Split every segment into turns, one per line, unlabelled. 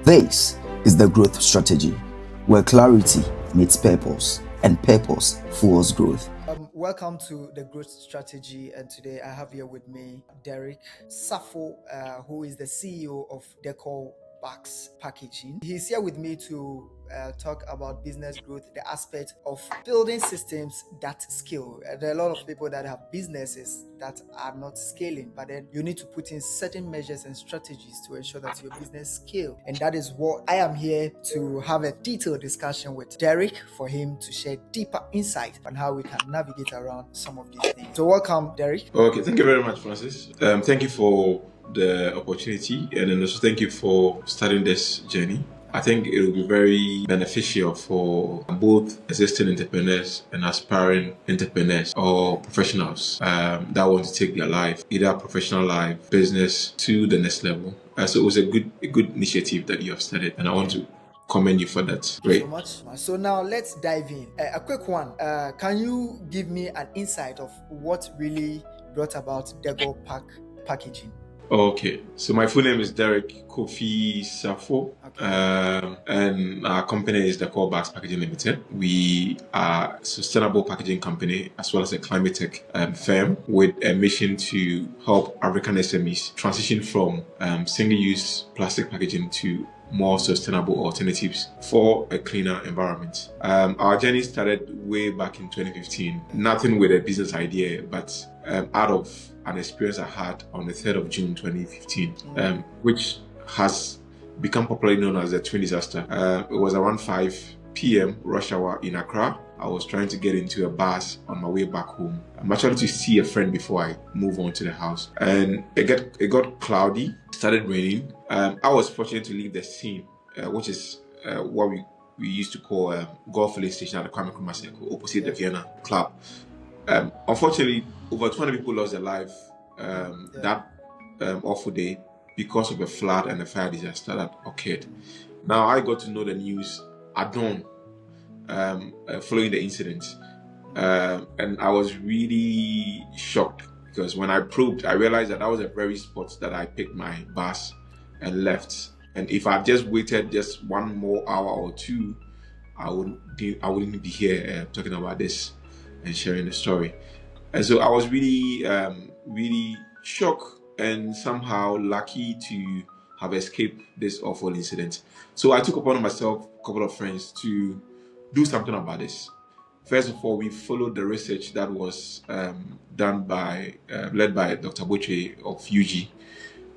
This is the growth strategy, where clarity meets purpose and purpose fuels growth.
Welcome to the growth strategy, and today I have here with me Derrick Sarfo, who is the CEO of Decorl Box Packaging. He's here with me to talk about business growth, the aspect of building systems that scale. There are a lot of people that have businesses that are not scaling, but then you need to put in certain measures and strategies to ensure that your business scale. And that is what I am here to have a detailed discussion with Derrick for him to share deeper insight on how we can navigate around some of these things. So welcome, Derrick.
Okay, thank you very much, Francis. Thank you for the opportunity, and then also thank you for starting this journey. I think it will be very beneficial for both existing entrepreneurs and aspiring entrepreneurs or professionals that want to take their life, either professional life, business, to the next level. So it was a good initiative that you have started, and I want to commend you for that.
Great. So much. So now let's dive in. A quick one. Can you give me an insight of what really brought about Decorl packaging?
Okay, so my full name is Derrick Kofi Sarfo, and our company is Decorl Box Packaging Limited. We are a sustainable packaging company as well as a climate tech firm with a mission to help African SMEs transition from single-use plastic packaging to more sustainable alternatives for a cleaner environment. Our journey started way back in 2015. Nothing with a business idea, but out of an experience I had on the 3rd of June 2015, which has become popularly known as the twin disaster. It was around 5 p.m. rush hour in Accra. I was trying to get into a bus on my way back home. I'm actually to see a friend before I move on to the house. And it got cloudy, started raining. I was fortunate to leave the scene, which is what we used to call Golf Filling Station at the Kwame Nkrumah Circle, opposite the Vienna Club. Unfortunately, over 200 people lost their life that awful day because of a flood and a fire disaster that occurred. Now, I got to know the news at dawn following the incident. And I was really shocked because when I probed, I realized that was a very spot that I picked my bus and left. And if I just waited just one more hour or two, I wouldn't be here talking about this and sharing the story. And so I was really, really shocked and somehow lucky to have escaped this awful incident. So I took upon myself, a couple of friends, to do something about this. First of all, we followed the research that was led by Dr. Boche of UG.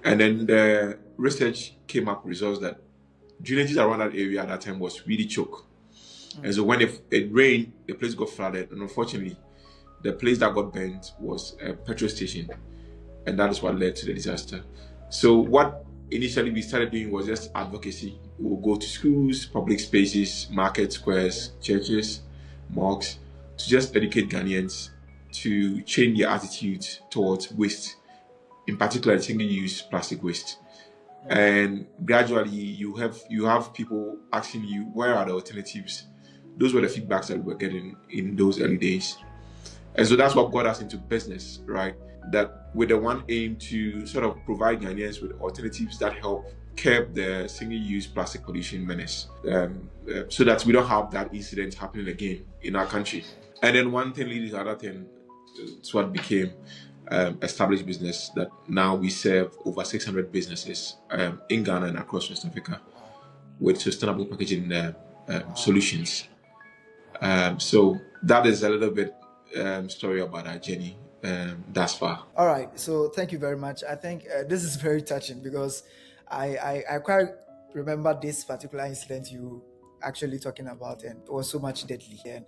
And then the research came up with results that drainages around that area at that time was really choked. And so when it rained, the place got flooded. And unfortunately, the place that got burnt was a petrol station. And that is what led to the disaster. So what initially we started doing was just advocacy. We will go to schools, public spaces, market squares, churches, mosques, to just educate Ghanaians to change their attitude towards waste, in particular single-use plastic waste. And gradually you have people asking you, where are the alternatives? Those were the feedbacks that we were getting in those early days. And so that's what got us into business, right? That with the one aim to sort of provide Ghanaians with alternatives that help curb the single-use plastic pollution menace, so that we don't have that incident happening again in our country. And then one thing leads to another thing. It's what became established business that now we serve over 600 businesses in Ghana and across West Africa with sustainable packaging solutions. So that is a little bit story about our journey thus far.
All right, so thank you very much. I think this is very touching because I quite remember this particular incident you actually talking about, and it was so much deadly. And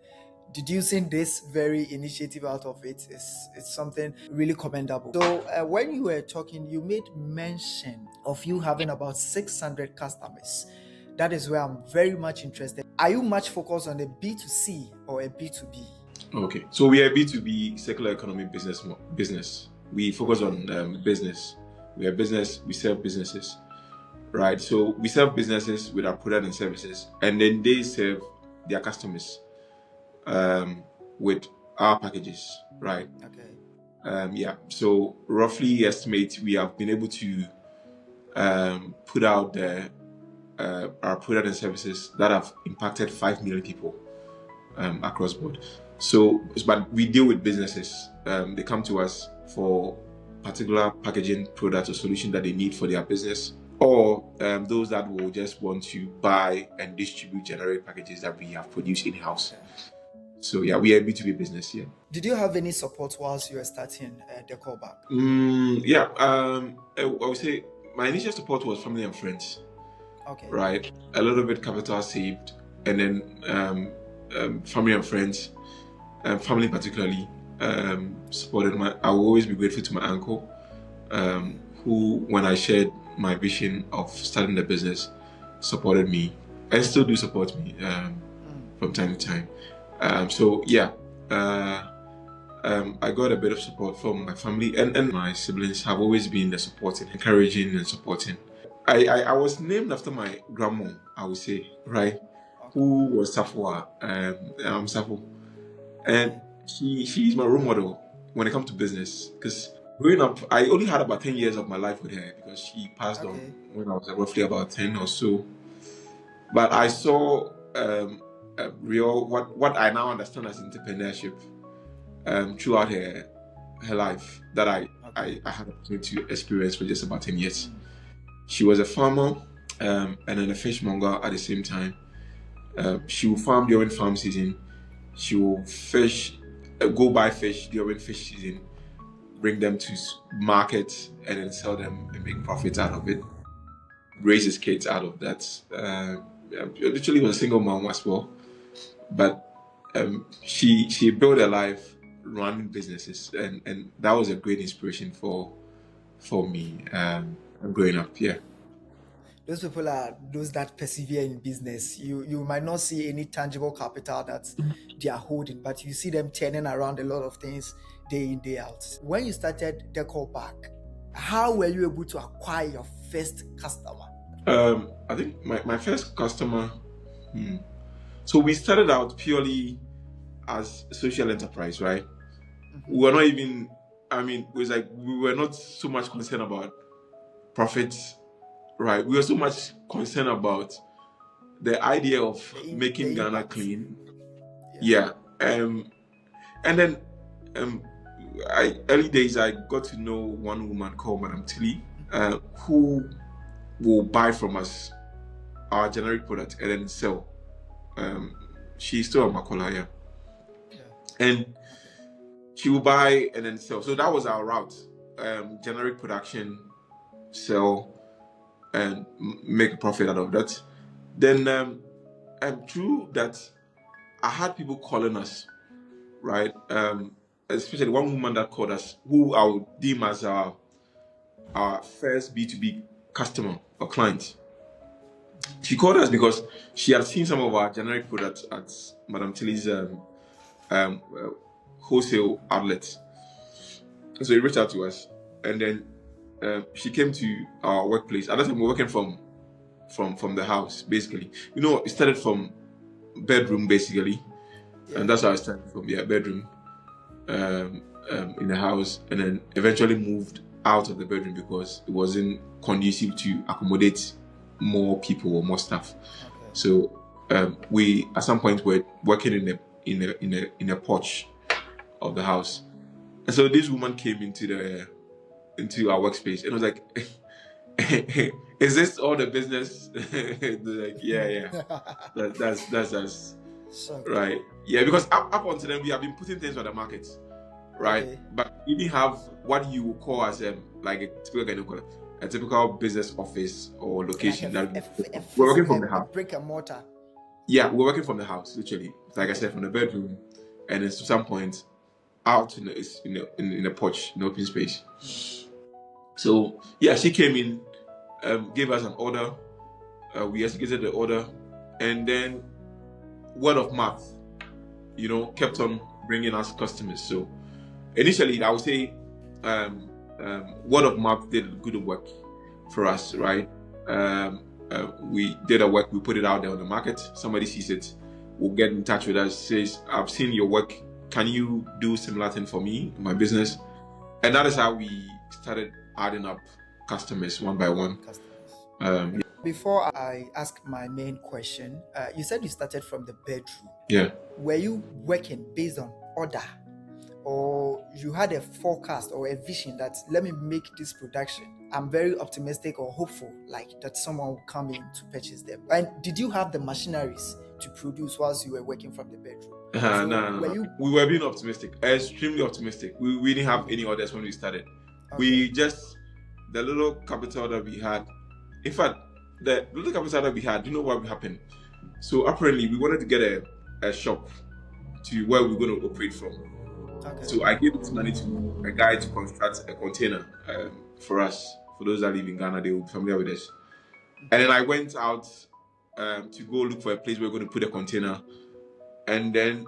deducing this very initiative out of it is something really commendable. So when you were talking, you made mention of you having about 600 customers. That is where I'm very much interested. Are you much focused on a B2C or a B2B?
Okay, so we are a B2B circular economy business. We focus on business. We are business. We serve businesses, right? So we serve businesses with our product and services, and then they serve their customers with our packages, right?
Okay.
So roughly estimate we have been able to put out there our product and services that have impacted 5 million people across board. So, but we deal with businesses. They come to us for particular packaging product or solution that they need for their business, or those that will just want to buy and distribute generic packages that we have produced in-house. So yeah, we are a B2B business. Yeah.
Did you have any support whilst you were starting Decorl back?
Yeah. I would say my initial support was family and friends.
Okay.
Right. A little bit capital saved, and then family and friends, family particularly, supported I will always be grateful to my uncle, who, when I shared my vision of starting the business, supported me and still do support me from time to time. So yeah, I got a bit of support from my family, and my siblings have always been the supporting, encouraging and supporting. I was named after my grandma, I would say, right? Who was Sarfo, Sarfo. And she's my role model when it comes to business. Because growing up, I only had about 10 years of my life with her, because she passed on when I was roughly about 10 or so. But I saw real what I now understand as entrepreneurship throughout her life that I had the opportunity to experience for just about 10 years. She was a farmer and then a fishmonger at the same time. She will farm during farm season. She will fish, go buy fish during fish season, bring them to market and then sell them and make profits out of it. Raise his kids out of that. Literally was a single mom as well. But she built a life running businesses, and that was a great inspiration for me growing up. Yeah.
Those people are those that persevere in business. You might not see any tangible capital that they are holding, but you see them turning around a lot of things day in, day out. When you started Decorl back, how were you able to acquire your first customer?
I think my first customer, so we started out purely as a social enterprise, right? Mm-hmm. We were not even, it was like we were not so much concerned about profits, right? We were so much concerned about the idea of making Ghana clean. Yeah. And then early days, I got to know one woman called Madam Tilly, who will buy from us our generic product and then sell. She's still at Makola, yeah. And she will buy and then sell. So that was our route. Generic production, sell, and make a profit out of that. Then through that, I had people calling us, right? Especially one woman that called us, who I would deem as our first B2B customer or client. She called us because she had seen some of our generic products at Madam Tilly's wholesale outlets. So she reached out to us, and then she came to our workplace. At that time, we were working from the house, basically. It started from bedroom, basically, and that's how I started, from bedroom in the house, and then eventually moved out of the bedroom because it wasn't conducive to accommodate more people or more staff. Okay. So we at some point were working in a porch of the house, and so this woman came into our workspace and was like, "Is this all the business?" Like, yeah. That's us, so right? Yeah, because up until then we have been putting things on the market, right? Okay. But we didn't have what you would call as like a typical business office or location. We're working from the house.
Brick and mortar.
Yeah, we're working from the house, literally. Like I said, from the bedroom, and then to some point out in the porch, in the open space. So yeah, she came in, gave us an order. We executed the order, and then word of mouth, kept on bringing us customers. So initially, I would say word of mouth did good work for us, right? We did our work, we put it out there on the market. Somebody sees it, will get in touch with us, says, "I've seen your work. Can you do similar thing for me in my business?" And that is how we started adding up customers one by one.
before I ask my main question, you said you started from the bedroom.
Yeah.
Were you working based on order, or you had a forecast or a vision that let me make this production? I'm very optimistic or hopeful, like that someone will come in to purchase them. And did you have the machineries to produce whilst you were working from the bedroom?
No. We were being optimistic, extremely optimistic. We didn't have any orders when we started.
Okay.
The little capital that we had. In fact, the little capital that we had, you know what happened? So apparently, we wanted to get a shop to where we're going to operate from.
Okay.
So I gave this money to a guy to construct a container for us. For those that live in Ghana, they will be familiar with this. And then I went out to go look for a place where we're going to put a container. And then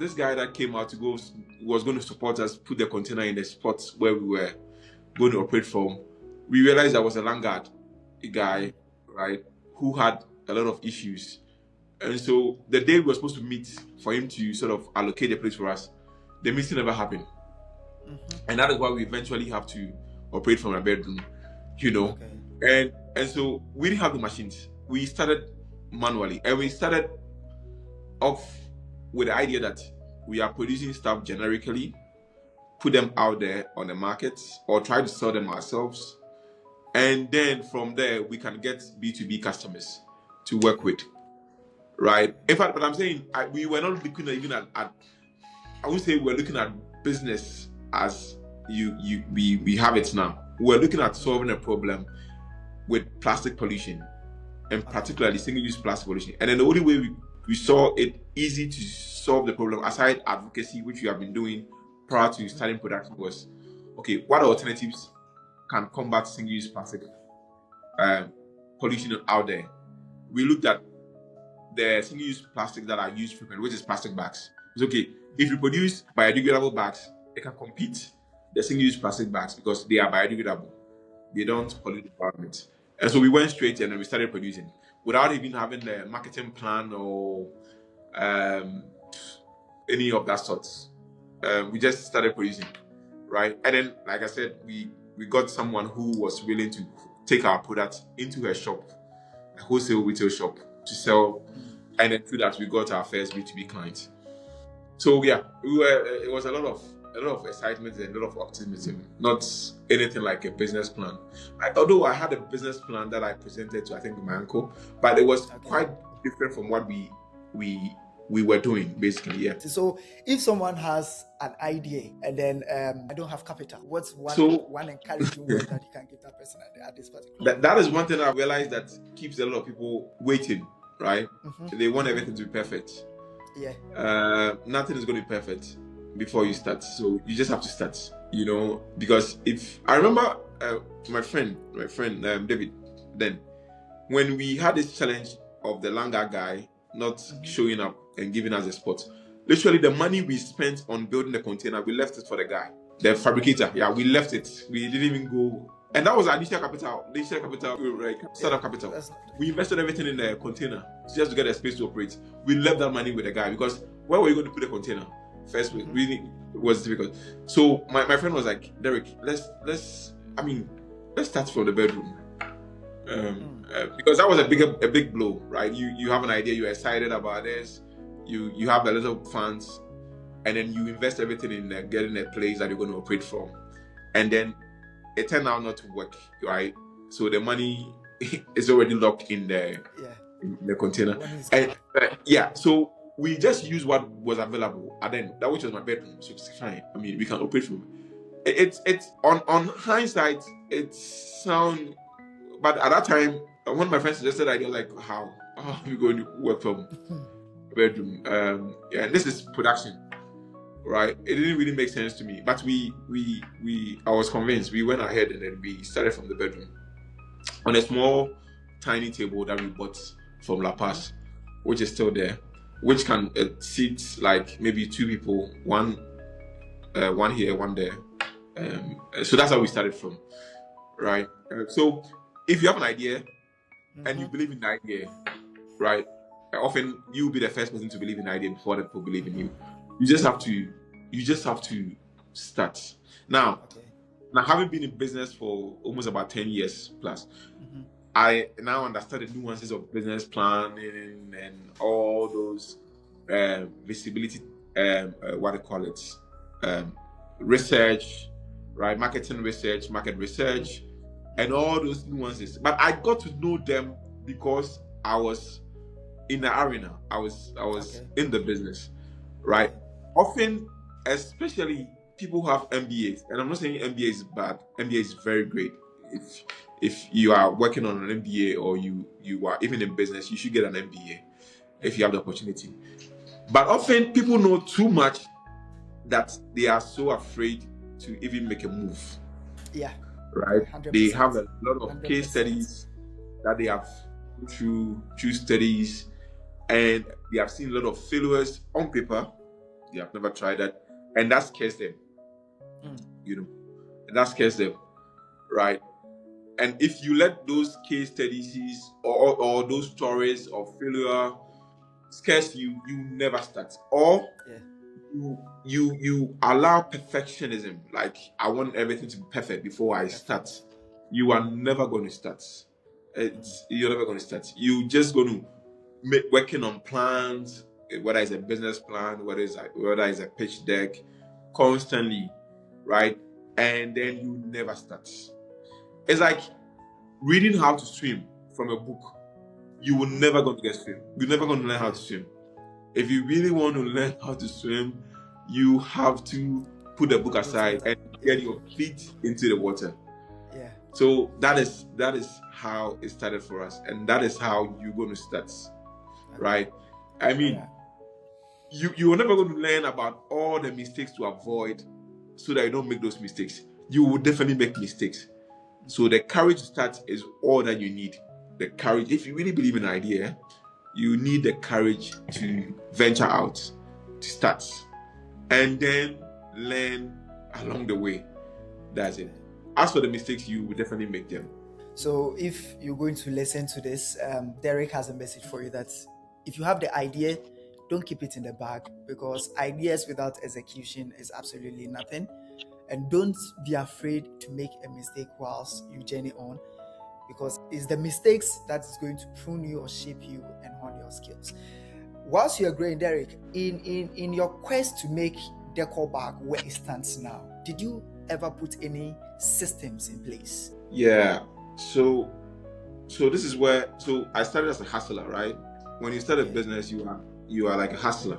this guy that came out was going to support us, put the container in the spot where we were going to operate from. We realized there was a landguard, a guy, right, who had a lot of issues. And so the day we were supposed to meet for him to sort of allocate the place for us, the meeting never happened. And that is why we eventually have to operate from a bedroom, you know. Okay. And so we didn't have the machines. We started manually, and we started off with the idea that we are producing stuff generically, put them out there on the markets, or try to sell them ourselves. And then from there, we can get B2B customers to work with, right? In fact, but I'm saying we were not looking even at I would say we're looking at business as we have it now. We're looking at solving a problem with plastic pollution, and particularly single-use plastic pollution. And then the only way we saw it easy to solve the problem, aside advocacy, which we have been doing prior to starting production, was, okay, what alternatives can combat single-use plastic pollution out there? We looked at the single-use plastic that are used frequently, which is plastic bags. It's okay, if you produce biodegradable bags, it can compete the single-use plastic bags because they are biodegradable. They don't pollute the environment. And so we went straight in and we started producing without even having the marketing plan or any of that sort. We just started producing, right? And then, like I said, we got someone who was willing to take our product into her shop, a wholesale retail shop, to sell. And then through that, we got our first B2B client. So yeah, it was a lot of excitement and a lot of optimism, not anything like a business plan. Although I had a business plan that I presented to, I think, my uncle, but it was quite different from what we were doing, basically, yeah.
So if someone has an idea and then I don't have capital, what's one encouraging word that you can give that person at this particular time?
That is one thing I realized that keeps a lot of people waiting, right? They want everything to be perfect.
Yeah.
Nothing is going to be perfect before you start. So you just have to start, you know, because if I remember my friend David, then when we had this challenge of the Langa guy not showing up and giving us a spot, literally the money we spent on building the container, we left it for the guy, the fabricator. Yeah, we left it. We didn't even go. And that was our initial capital, startup capital. We invested everything in the container just to get a space to operate. We left that money with the guy because where were you going to put the container? First, really was difficult. So my friend was like, Derrick, let's start from the bedroom. Because that was a big blow, right? You have an idea, you're excited about this, you have a little funds, and then you invest everything in getting a place that you're going to operate from. And then it turned out not to work, right? So the money is already locked in the container. And so we just used what was available, and then that which was my bedroom. So it's fine. I mean, we can operate from it. It's on hindsight, it sound, but at that time, one of my friends suggested idea like, how are we going to work from a bedroom? And this is production, right? It didn't really make sense to me, but I was convinced. We went ahead and then we started from the bedroom on a small, tiny table that we bought from La Paz, which is still there, which can seat like maybe two people, one here, one there. So that's how we started from, right? So if you have an idea and you believe in the idea, right? Often you'll be the first person to believe in the idea before the people believe in you. You just have to start. Now having been in business for almost about 10 years plus, I now understand the nuances of business planning and all those visibility, what do you call it, um, research, right? Marketing research, market research, and all those nuances. But I got to know them because I was in the arena. I was
Okay.
in the business, right? Often, especially people who have MBAs, and I'm not saying MBA is bad. MBA is very great. If you are working on an MBA or you are even in business, you should get an MBA if you have the opportunity. But often people know too much that they are so afraid to even make a move.
Yeah.
Right?
100%.
They have a lot of
100%.
case studies that they have through studies, and they have seen a lot of failures on paper. They have never tried that, and that scares them. And that scares them, right? And if you let those case studies or those stories of failure scares you, you never start. Or you allow perfectionism, like I want everything to be perfect before I start. You are never going to start. You're never going to start. You're just going to working on plans, whether it's a business plan, whether it's a pitch deck, constantly, right? And then you never start. It's like reading how to swim from a book. You will never going to get swim. You're never going to learn how to swim. If you really want to learn how to swim, you have to put the book aside and get your feet into the water.
Yeah.
So that is how it started for us, and that is how you're going to start, right? I mean, you are never going to learn about all the mistakes to avoid, so that you don't make those mistakes. You will definitely make mistakes. So the courage to start is all that you need. The courage, if you really believe in an idea, you need the courage to venture out, to start, and then learn along the way. That's it. As for the mistakes, you will definitely make them.
So if you're going to listen to this, Derrick has a message for you that if you have the idea, don't keep it in the bag, because ideas without execution is absolutely nothing. And don't be afraid to make a mistake whilst you journey on, because it's the mistakes that is going to prune you or shape you and hone your skills. Whilst you're growing, Derrick, in your quest to make Decorl bag where it stands now, did you ever put any systems in place?
Yeah. So this is where I started as a hustler, right? When you start a business, you are like a hustler,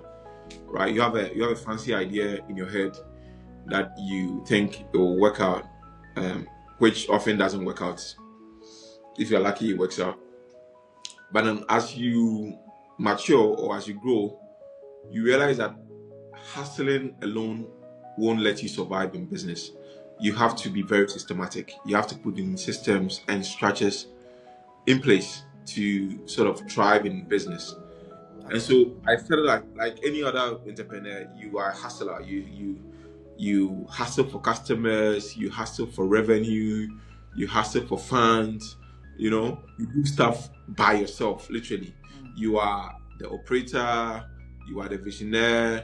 right? You have a fancy idea in your head that you think it will work out, which often doesn't work out. If you're lucky, it works out. But then as you mature or as you grow, you realize that hustling alone won't let you survive in business. You have to be very systematic. You have to put in systems and structures in place to sort of thrive in business. And so I felt like any other entrepreneur, you are a hustler. You hustle for customers, you hustle for revenue, you hustle for funds. You know, you do stuff by yourself, literally. You are the operator, you are the visionary,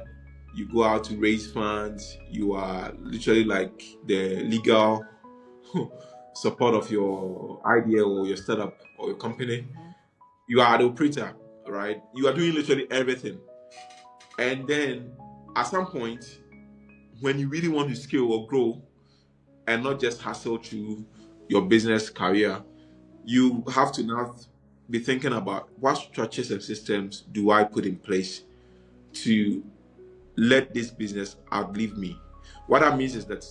you go out to raise funds, you are literally like the legal support of your idea or your startup or your company. You are the operator, right? You are doing literally everything. And then at some point, when you really want to scale or grow and not just hustle through your business career, you have to now be thinking about what structures and systems do I put in place to let this business outlive me. What that means is that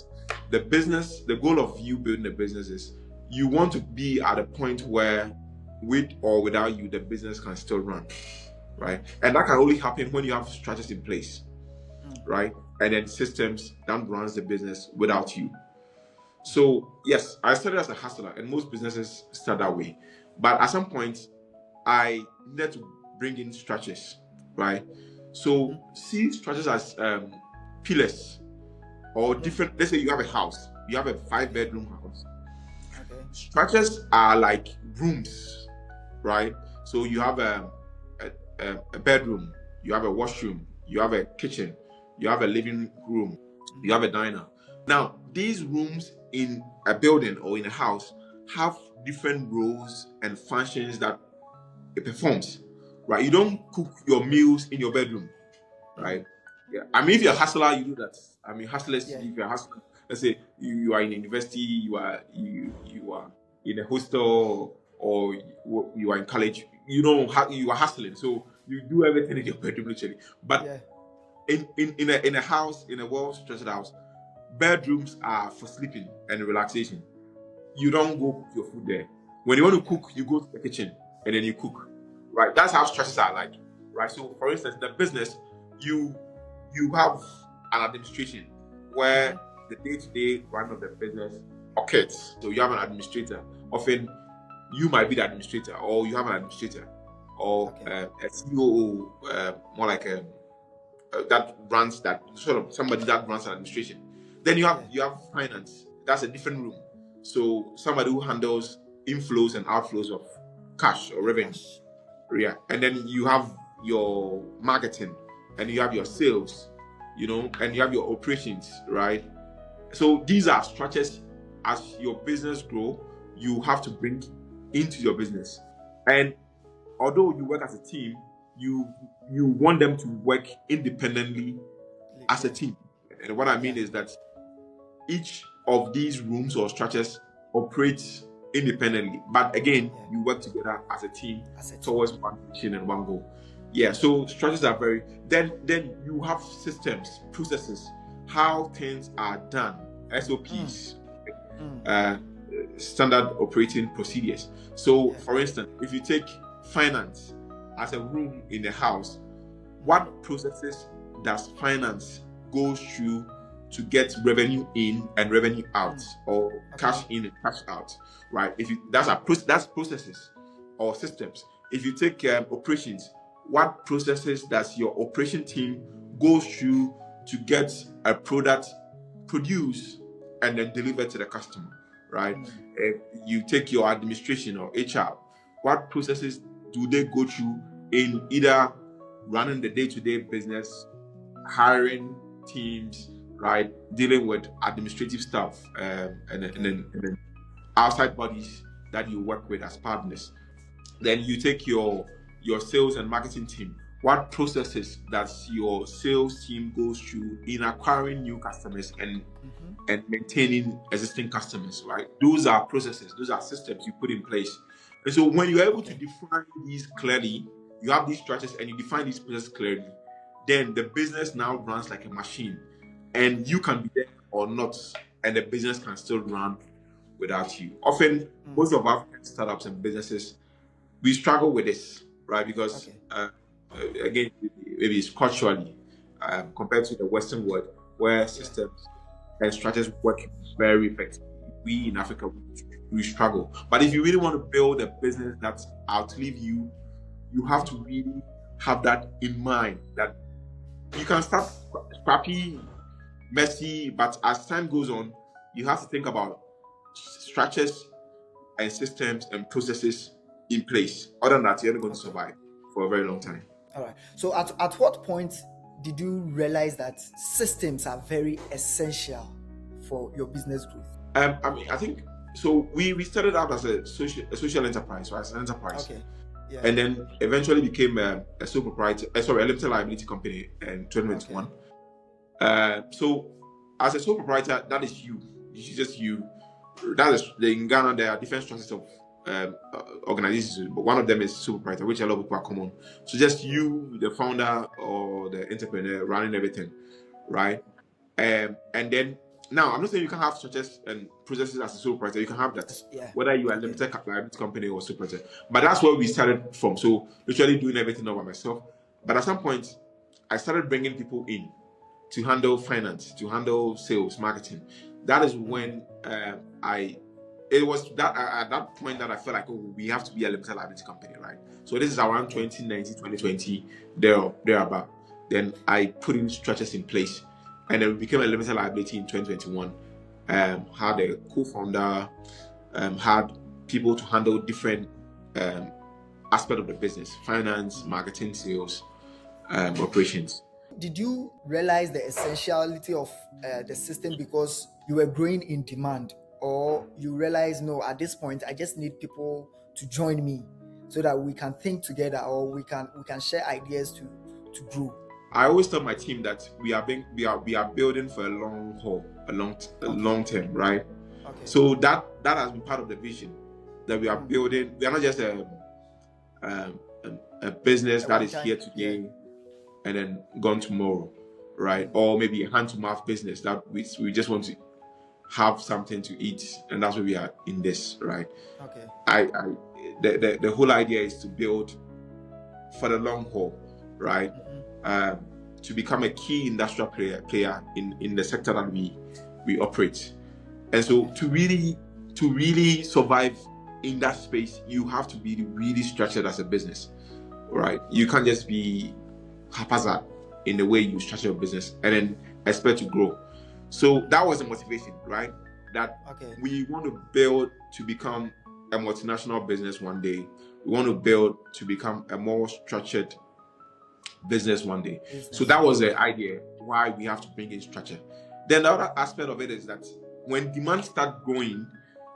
the goal of you building a business is you want to be at a point where with or without you, the business can still run, right? And that can only happen when you have structures in place, right? And then systems that runs the business without you. So yes, I started as a hustler, and most businesses start that way. But at some point, I needed to bring in structures, right? So see structures as pillars or different. Let's say you have a house, you have a 5-bedroom house. Structures are like rooms, right? So you have a bedroom, you have a washroom, you have a kitchen, you have a living room, you have a diner. Now, these rooms in a building or in a house have different roles and functions that it performs, right? You don't cook your meals in your bedroom, right? Yeah. I mean, if you're a hustler, you do that. I mean, hustlers,
Yeah.
if you're a hustler, let's say you are in university, you are in a hostel, or you are in college, you are hustling. So you do everything in your bedroom, literally. But in a house, in a well-structured house, bedrooms are for sleeping and relaxation. You don't go cook your food there. When you want to cook, you go to the kitchen and then you cook, right? That's how structures are like, right? So, for instance, the business, you have an administration where the day-to-day run of the business occurs. So you have an administrator. Often, you might be the administrator, or you have an administrator, or a COO, more like that runs that sort of somebody that runs an administration. Then you have finance. That's a different room. So somebody who handles inflows and outflows of cash or revenue. Yeah. And then you have your marketing, and you have your sales, and you have your operations, right? So these are structures. As your business grow, you have to bring into your business. And although you work as a team, you want them to work independently as a team. And what I mean is that each of these rooms or structures operates independently, but again, you work together as a team towards one mission and one goal. Yeah, so structures are very. Then you have systems, processes, how things are done, SOPs, standard operating procedures. So, for instance, if you take finance as a room in the house, what processes does finance go through to get revenue in and revenue out, or cash in and cash out, right? That's processes or systems. If you take operations, what processes does your operation team go through to get a product produced and then delivered to the customer, right? If you take your administration or HR, what processes do they go through in either running the day-to-day business, hiring teams, right, dealing with administrative staff, and then outside bodies that you work with as partners. Then you take your sales and marketing team. What processes does your sales team go through in acquiring new customers and maintaining existing customers, right? Those are processes, those are systems you put in place. And so when you're able to define these clearly, you have these structures and you define these processes clearly, then the business now runs like a machine, and you can be there or not, and the business can still run without you. Often, most of our startups and businesses, we struggle with this, right? Because again, maybe it's culturally compared to the Western world, where systems and structures work very effectively. We in Africa, we struggle. But if you really want to build a business that outlive you, you have to really have that in mind, that you can start scrappy, messy, but as time goes on, you have to think about structures and systems and processes in place. Other than that, you're not going to survive for a very long time.
All right. So at what point did you realize that systems are very essential for your business growth?
I think so. We started out as a social enterprise, right? As an enterprise. And then eventually became a sole proprietor, a limited liability company in 2021. So as a sole proprietor, that is you. It's just you. That is in Ghana. There are different structures of organizations, but one of them is sole proprietor, which a lot of people are common. So just you, the founder or the entrepreneur, running everything, right? And then now, I'm not saying you can have structures and processes as a sole proprietor. You can have that, whether you are a limited liability company or sole proprietor. But that's where we started from. So literally doing everything over myself. But at some point, I started bringing people in to handle finance, to handle sales, marketing. That is when it was that at that point that I felt like, we have to be a limited liability company, right? So this is around 2019, 2020, thereabout. Then I put in structures in place. And then we became a limited liability in 2021. Had a co-founder, had people to handle different aspects of the business: finance, marketing, sales, operations.
Did you realize the essentiality of the system because you were growing in demand, or you realize, no, at this point I just need people to join me so that we can think together, or we can share ideas to grow?
I always tell my team that we are building for a long haul, a long term, right?
Okay.
So that has been part of the vision, that we are building. We are not just a business that is here today and then gone tomorrow, right? Or maybe a hand-to-mouth business that we just want to have something to eat, and that's why we are in this, right?
Okay.
The whole idea is to build for the long haul, right? To become a key industrial player in the sector that we operate. And so to really survive in that space, you have to be really structured as a business, right? You can't just be haphazard in the way you structure your business and then expect to grow. So that was the motivation, right? That we want to build to become a multinational business one day. We want to build to become a more structured business one day. So that was the idea why we have to bring in structure. Then the other aspect of it is that when demand starts growing,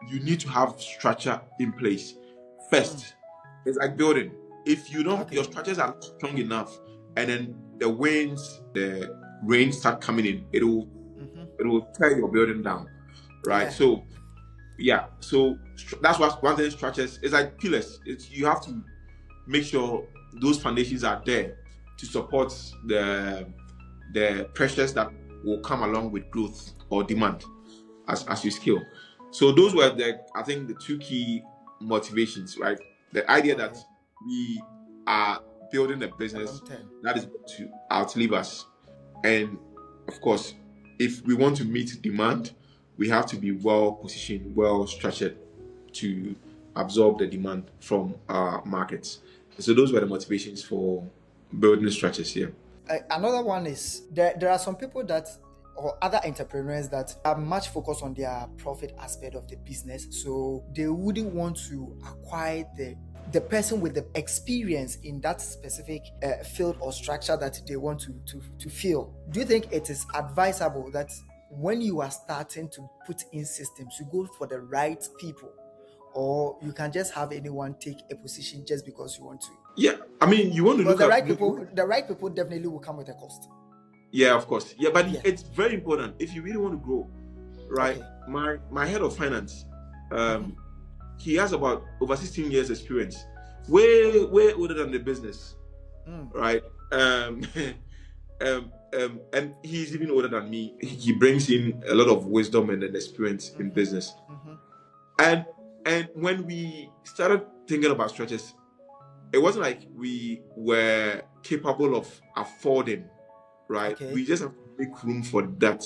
you need to have structure in place. First, it's like building. If you don't, your structures are strong enough, and then the rain start coming in, it will tear your building down, right? So that's what one thing structures is like pillars. You have to make sure those foundations are there to support the pressures that will come along with growth or demand as you scale. So those were I think the two key motivations, right? The idea that we are building a business that is going to outlive us, and of course, if we want to meet demand, we have to be well positioned, well structured to absorb the demand from our markets. So those were the motivations for building structures here.
Another one is there are some people that, or other entrepreneurs that are much focused on their profit aspect of the business, so they wouldn't want to acquire the person with the experience in that specific field or structure that they want to fill. Do you think it is advisable that when you are starting to put in systems, you go for the right people, or you can just have anyone take a position just because you want to?
Yeah, I mean, you want to look
at the right people definitely will come with a cost.
Yeah, of course. Yeah, but it's very important if you really want to grow, right? My head of finance, he has about over 16 years experience, way older than the business, right? And he's even older than me. He brings in a lot of wisdom and experience in business. And when we started thinking about structures, it wasn't like we were capable of affording, right? We just have to make room for that.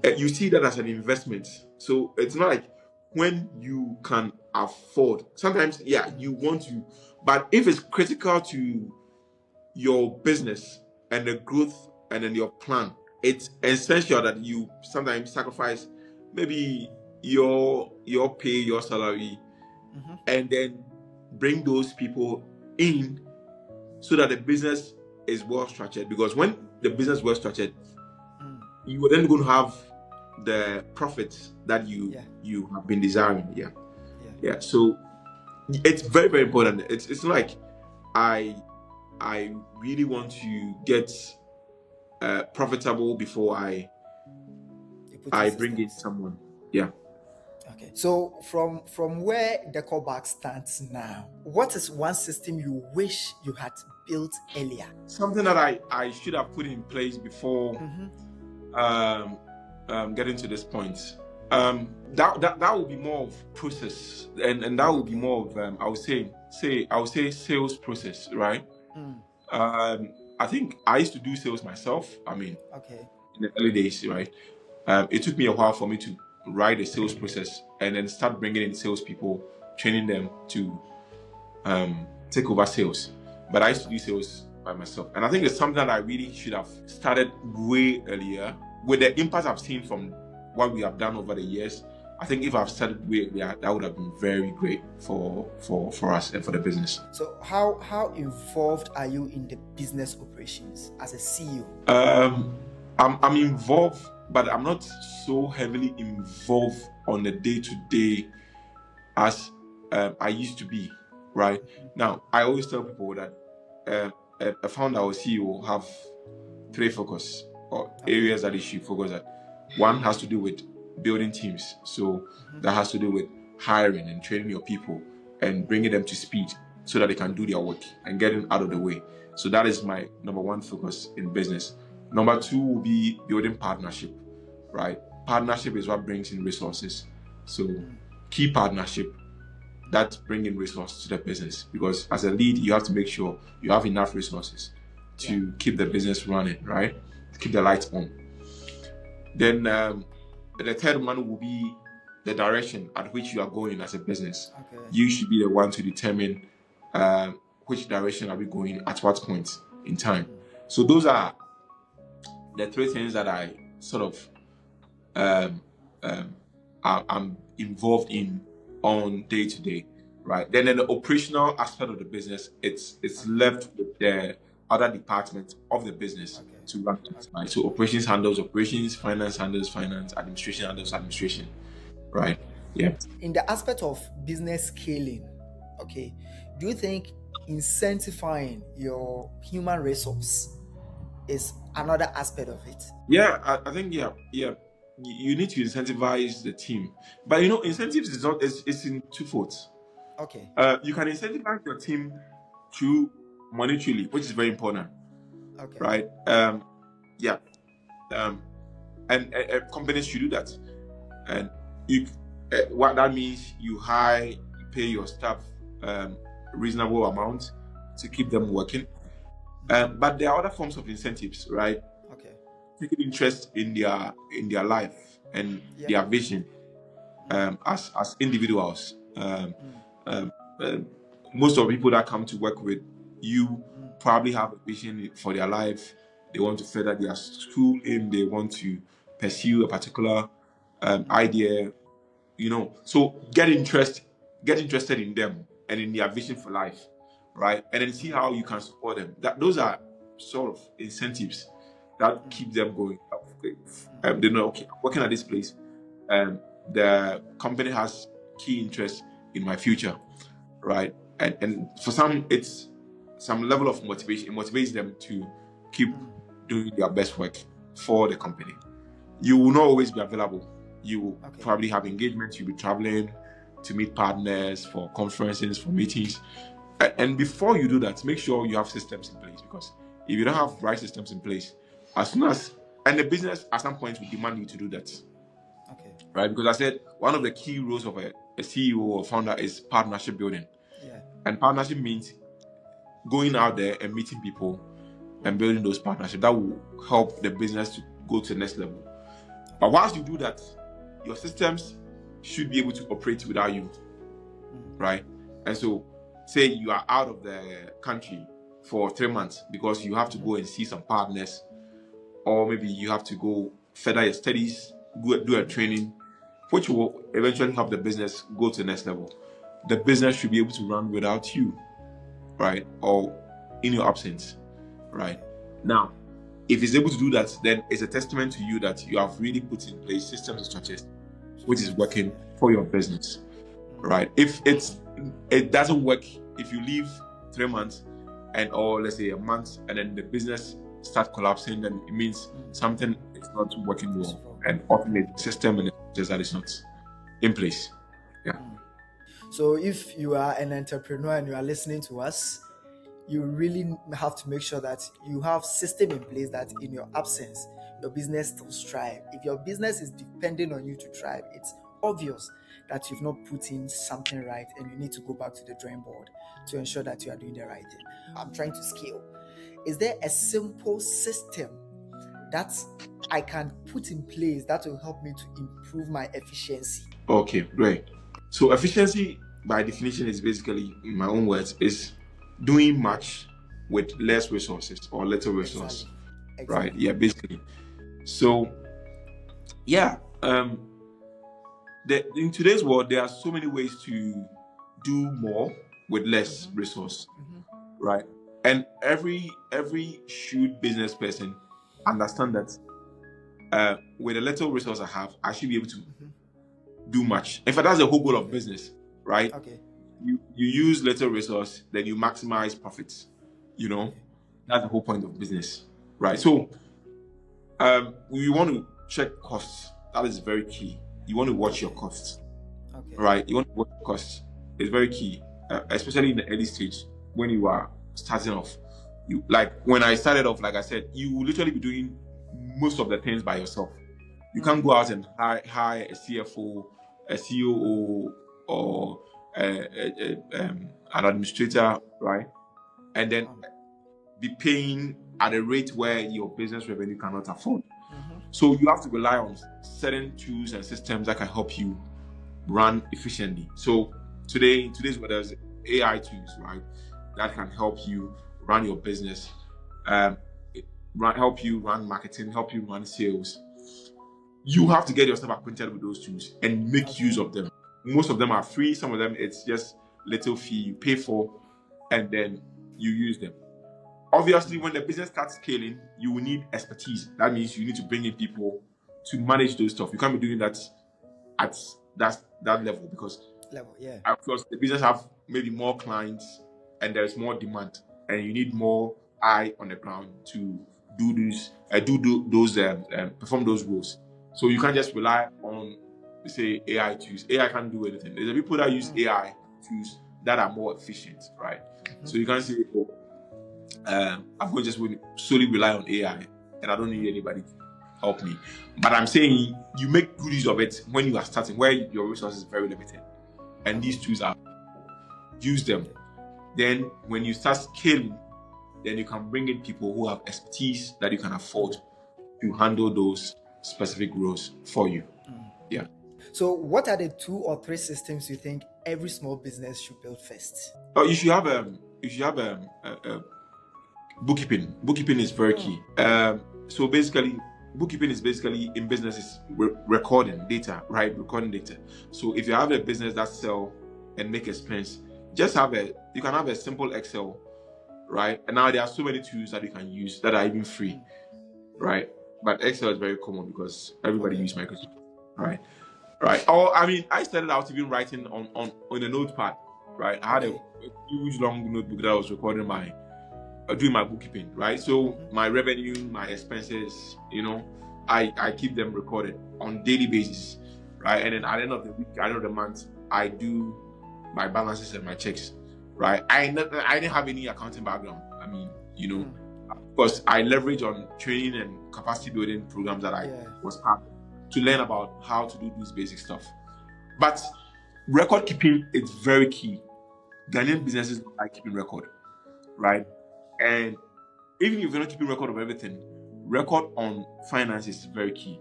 You see that as an investment. So it's not like when you can afford. Sometimes, you want to, but if it's critical to your business and the growth and then your plan, it's essential that you sometimes sacrifice maybe your pay, your salary, and then bring those people in so that the business is well structured. Because when the business is well structured, you are then going to have the profits that you have been desiring. So it's very, very important. It's like I really want to get profitable before I bring in someone.
Okay. So from where Decorl Bags stands now, what is one system you wish you had built earlier?
Something that I should have put in place before getting to this point. That would be more of process, and that would be more of I would say sales process, right? I think I used to do sales myself. I mean, in the early days, right? It took me a while for me to write a sales process and then start bringing in salespeople, training them to take over sales. But I used to do sales by myself, and I think it's something that I really should have started way earlier. With the impact I've seen from what we have done over the years, I think if I've started way earlier, that would have been very great for us and for the business.
So how involved are you in the business operations as a CEO?
I'm involved but I'm not so heavily involved on the day-to-day as I used to be, right? Now, I always tell people that a founder or CEO have three focus or areas that they should focus at. One has to do with building teams. So that has to do with hiring and training your people and bringing them to speed so that they can do their work and getting out of the way. So that is my number one focus in business. Number two will be building partnership, right? Partnership is what brings in resources. So key partnership that bring in resources to the business, because as a lead, you have to make sure you have enough resources to keep the business running, right? To keep the lights on. Then the third one will be the direction at which you are going as a business. You should be the one to determine which direction are we going at what point in time. So those are the three things that I sort of I'm involved in on day to day, right? Then in the operational aspect of the business, it's left with the other departments of the business to run it, right? So operations handles operations, finance handles finance, administration handles administration, right? Yeah.
In the aspect of business scaling, do you think incentivizing your human resource is another aspect of it?
Yeah, I think you need to incentivize the team, but incentives is not it's in two folds. You can incentivize your team through monetarily, which is very important, right? And companies should do that, and what that means, you pay your staff reasonable amount to keep them working, but there are other forms of incentives, right? Taking interest in their life and their vision as individuals. Most of the people that come to work with you probably have a vision for their life. They want to further their school aim. They want to pursue a particular idea. So get interested in them and in their vision for life, right? And then see how you can support them. Those are sort of incentives that keep them going. They know, okay, I'm working at this place, and the company has key interest in my future, right? And for some, it's some level of motivation. It motivates them to keep doing their best work for the company. You will not always be available. You will probably have engagements. You'll be traveling to meet partners for conferences, for meetings. And before you do that, make sure you have systems in place, because if you don't have right systems in place, and the business at some point will demand you to do that. Right? Because I said one of the key roles of a CEO or founder is partnership building. And partnership means going out there and meeting people and building those partnerships that will help the business to go to the next level. But once you do that, your systems should be able to operate without you, right? And so, say you are out of the country for 3 months because you have to go and see some partners, or maybe you have to go further your studies, do a training, which will eventually help the business go to the next level. The business should be able to run without you, right? Or in your absence, right? Now, if it's able to do that, then it's a testament to you that you have really put in place systems and structures which is working for your business, right? If it doesn't work, if you leave 3 months or let's say a month, and then the business start collapsing, then it means something is not working well, and often the system and the structures that is not in place. Yeah.
So if you are an entrepreneur and you are listening to us, you really have to make sure that you have system in place that in your absence, your business still thrive. If your business is depending on you to thrive, it's obvious that you've not put in something right, and you need to go back to the drawing board to ensure that you are doing the right thing. I'm trying to scale. Is there a simple system that I can put in place that will help me to improve my efficiency?
Okay, great. So efficiency, by definition, is basically, in my own words, is doing much with less resources or little resource. Exactly. Right? Yeah, basically. So, yeah, in today's world, there are so many ways to do more with less resource, right? And every shrewd business person understand that with the little resource I have, I should be able to do much. In fact, that's the whole goal of business, right?
Okay.
You use little resource, then you maximize profits. That's the whole point of business, right? So we want to check costs. That is very key. You want to watch your costs, right? You want to watch your costs. It's very key, especially in the early stage when you are starting off. You, like when I started off, like I said, you will literally be doing most of the things by yourself. You can't go out and hire a CFO, a COO, or an administrator, right? And then be paying at a rate where your business revenue cannot afford. So you have to rely on certain tools and systems that can help you run efficiently. So today's world, there's AI tools, right, that can help you run your business, help you run marketing, help you run sales. You have to get yourself acquainted with those tools and make use of them. Most of them are free. Some of them, it's just little fee you pay for, and then you use them. Obviously, when the business starts scaling, you will need expertise. That means you need to bring in people to manage those stuff. You can't be doing that at that level because of course, the business have maybe more clients and there's more demand, and you need more eye on the ground to do those perform those roles. So you can't just rely on, say, AI tools. AI can't do anything. There's people that use AI tools that are more efficient, right? So you can't say, I'm going to just solely rely on AI and I don't need anybody to help me. But I'm saying you make good use of it when you are starting, where your resources is very limited. And these tools use them. Then when you start scaling, then you can bring in people who have expertise that you can afford to handle those specific roles for you. Yeah.
So what are the 2 or 3 systems you think every small business should build first?
You should have bookkeeping. Bookkeeping is very key. So basically, bookkeeping is basically in business is recording data, right? Recording data. So if you have a business that sell and make expense, you can have a simple Excel, right? And now there are so many tools that you can use that are even free, right? But Excel is very common because everybody uses Microsoft, right? Or I started out even writing on a notepad, right? I had a huge long notebook that I was recording doing my bookkeeping, right? So my revenue, my expenses, I keep them recorded on daily basis, right? And then at the end of the week, at the end of the month, I do my balances and my checks, right? I didn't have any accounting background. Of course, I leverage on training and capacity building programs that I was part of to learn about how to do this basic stuff. But record keeping is very key. Ghanaian businesses like keeping record, right? And even if you're not keeping record of everything, record on finance is very key.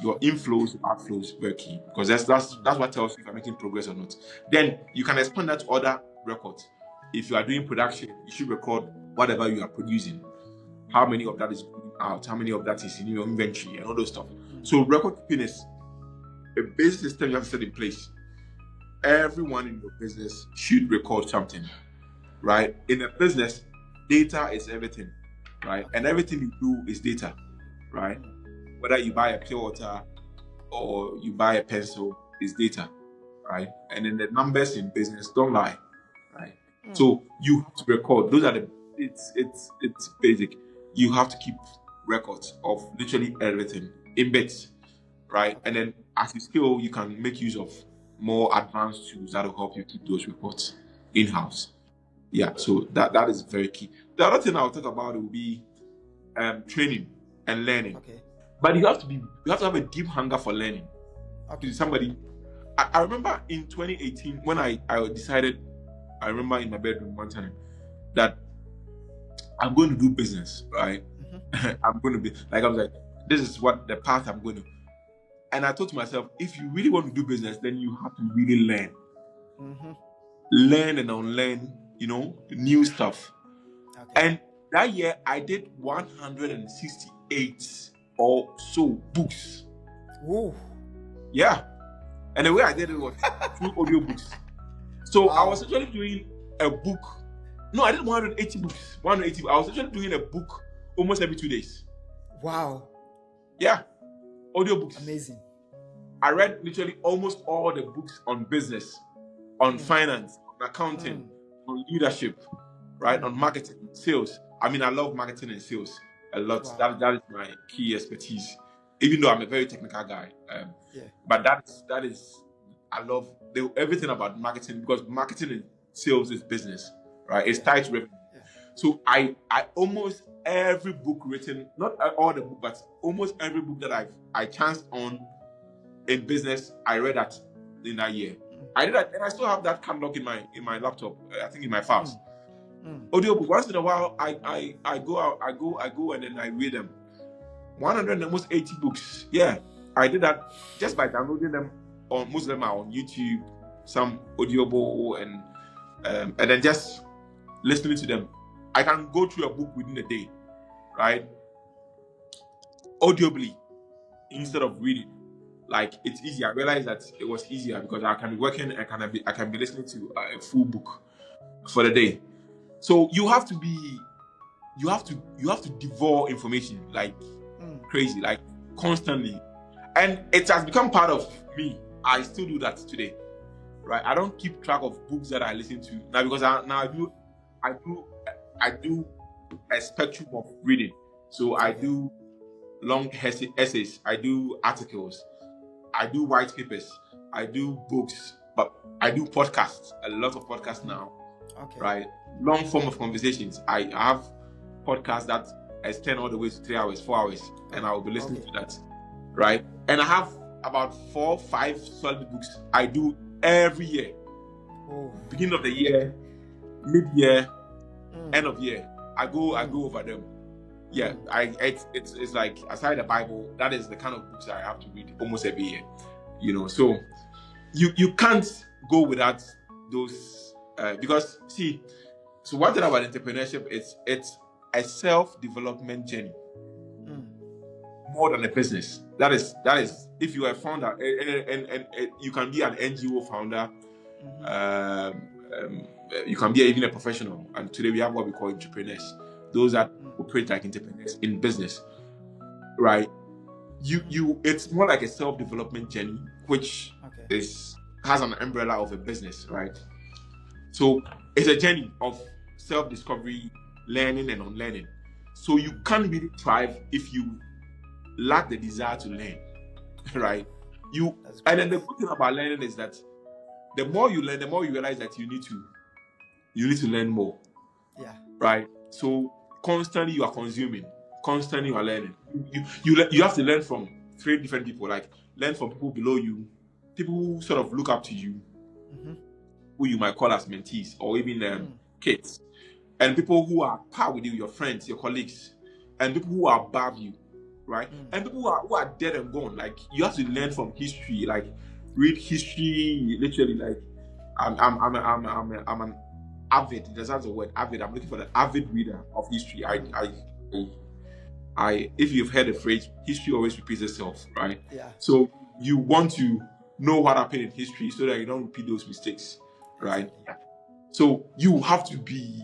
Your inflows, outflows, very key, because that's what tells you if you're making progress or not. Then you can expand that to other records. If you are doing production, you should record whatever you are producing. How many of that is going out? How many of that is in your inventory and all those stuff. So record keeping is a basic system you have to set in place. Everyone in your business should record something, right? In a business, data is everything, right? And everything you do is data, right? Whether you buy a pure water or you buy a pencil, is data, right? And then the numbers in business don't lie, right? So you have to record. Those are it's basic. You have to keep records of literally everything in bits, right? And then as you scale, you can make use of more advanced tools that will help you keep those reports in-house. Yeah, so that is very key. The other thing I'll talk about will be training and learning.
Okay.
But you have to have a deep hunger for learning. Okay. Somebody, I remember in 2018 when I decided, I remember in my bedroom one time that I'm going to do business, right? I'm going to be I was like, this is what the path I'm going to. And I thought to myself, if you really want to do business, then you have to really learn. Learn and unlearn, new stuff. Okay. And that year I did 168 or so books.
Whoa.
Yeah. And the way I did it was through audio books. So I was actually doing a book. No, I did 180 books. 180. I was actually doing a book almost every 2 days.
Wow.
Yeah. Audiobooks.
Amazing.
I read literally almost all the books on business, on finance, on accounting, on leadership, right? On marketing, sales. I mean, I love marketing and sales a lot.
Wow.
That is my key expertise. Even though I'm a very technical guy, but that is I love everything about marketing, because marketing and sales is business, right? It's tied to revenue. So I almost every book written, not all the book, but almost every book that I chanced on in business, I read that in that year. I did that, and I still have that catalog in my laptop. I think in my files. Audiobook. Once in a while, I go and then I read them. 180 books. Yeah, I did that just by downloading them. On most of them are on YouTube, some Audible, and then just listening to them. I can go through a book within a day, right? Audibly instead of reading. Like, it's easy. I realized that it was easier because I can be working and I can be listening to a full book for the day. So you have to devour information like crazy, like constantly, and it has become part of me. I still do that today, right? I don't keep track of books that I listen to now because I do a spectrum of reading. So I do long essays, I do articles, I do white papers, I do books, but I do podcasts, a lot of podcasts now, right? Long form of conversations. I have podcasts that extend all the way to 3 hours, 4 hours, and I will be listening to that, right? And I have about 4, 5 solid books I do every year. Beginning of the year, mid-year, end of year. I go over them. Yeah, it's like, aside the Bible, that is the kind of books I have to read almost every year. So you can't go without those because see. So one thing about entrepreneurship is it's a self-development journey more than a business. That is if you are a founder and you can be an NGO founder, you can be even a professional. And today we have what we call entrepreneurs, those that operate like entrepreneurs in business, right? It's more like a self-development journey, which has an umbrella of a business, right? So it's a journey of self-discovery, learning and unlearning. So you can't really thrive if you lack the desire to learn, right? And then the good thing about learning is that the more you learn, the more you realize that you need to learn more.
Yeah.
Right. So constantly you are consuming, constantly you are learning. You have to learn from 3 different people. Like, learn from people below you, people who sort of look up to you, who you might call as mentees or even kids, and people who are par with you, your friends, your colleagues, and people who are above you, right? And people who are dead and gone. Like, you have to learn from history, like read history. Literally, like I'm an avid. That's the word, avid. I'm looking for the avid reader of history. If you've heard the phrase, history always repeats itself, right?
Yeah.
So you want to know what happened in history so that you don't repeat those mistakes, right? So you have to be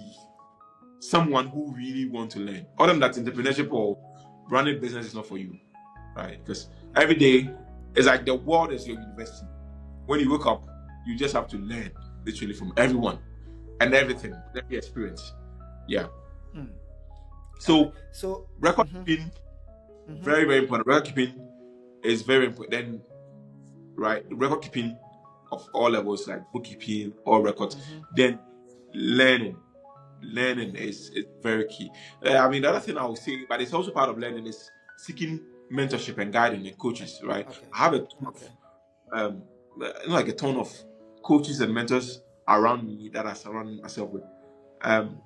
someone who really wants to learn. Other than that, entrepreneurship or running business is not for you, right? Because every day it's like the world is your university. When you wake up, you just have to learn literally from everyone and everything, every experience. Yeah. So record keeping, very, very important. Record keeping is very important. Then, right, record keeping of all levels, like bookkeeping, all records. Then learning is very key. I mean, the other thing I would say, but it's also part of learning, is seeking mentorship and guiding and coaches, right? I have a ton of, like a ton of coaches and mentors around me that I surround myself with.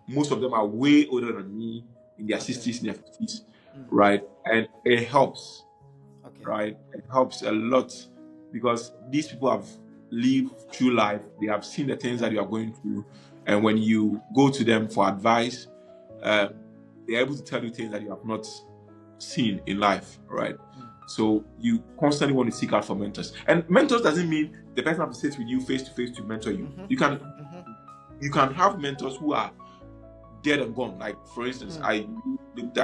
Most of them are way older than me, in their 60s, in their 50s, right? And it helps, right? It helps a lot because these people have lived through life. They have seen the things that you are going through. And when you go to them for advice, they're able to tell you things that you have not seen in life, right? So you constantly want to seek out for mentors. And mentors doesn't mean the person has to sit with you face to face to mentor you. You can have mentors who are dead and gone. Like, for instance, I looked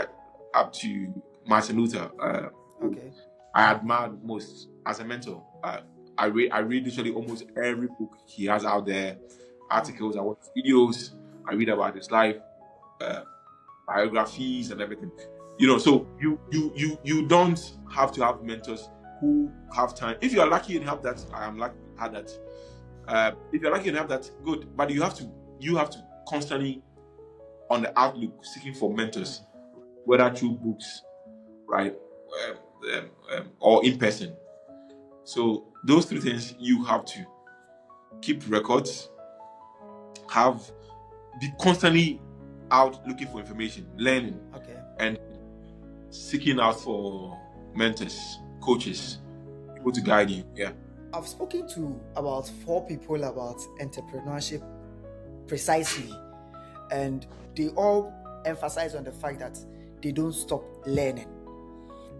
up to Martin Luther. I admire most as a mentor. I read literally almost every book he has out there, articles, I watch videos, I read about his life, biographies and everything. So you don't have to have mentors who have time. If you are lucky and have that, I am lucky to have that. If you're lucky and have that, good. But you have to constantly on the outlook seeking for mentors, whether through books, right, or in person. So those three things you have to keep records, be constantly out looking for information, learning, and seeking out for mentors, coaches, people to guide you. Yeah.
I've spoken to about 4 people about entrepreneurship precisely, and they all emphasize on the fact that they don't stop learning,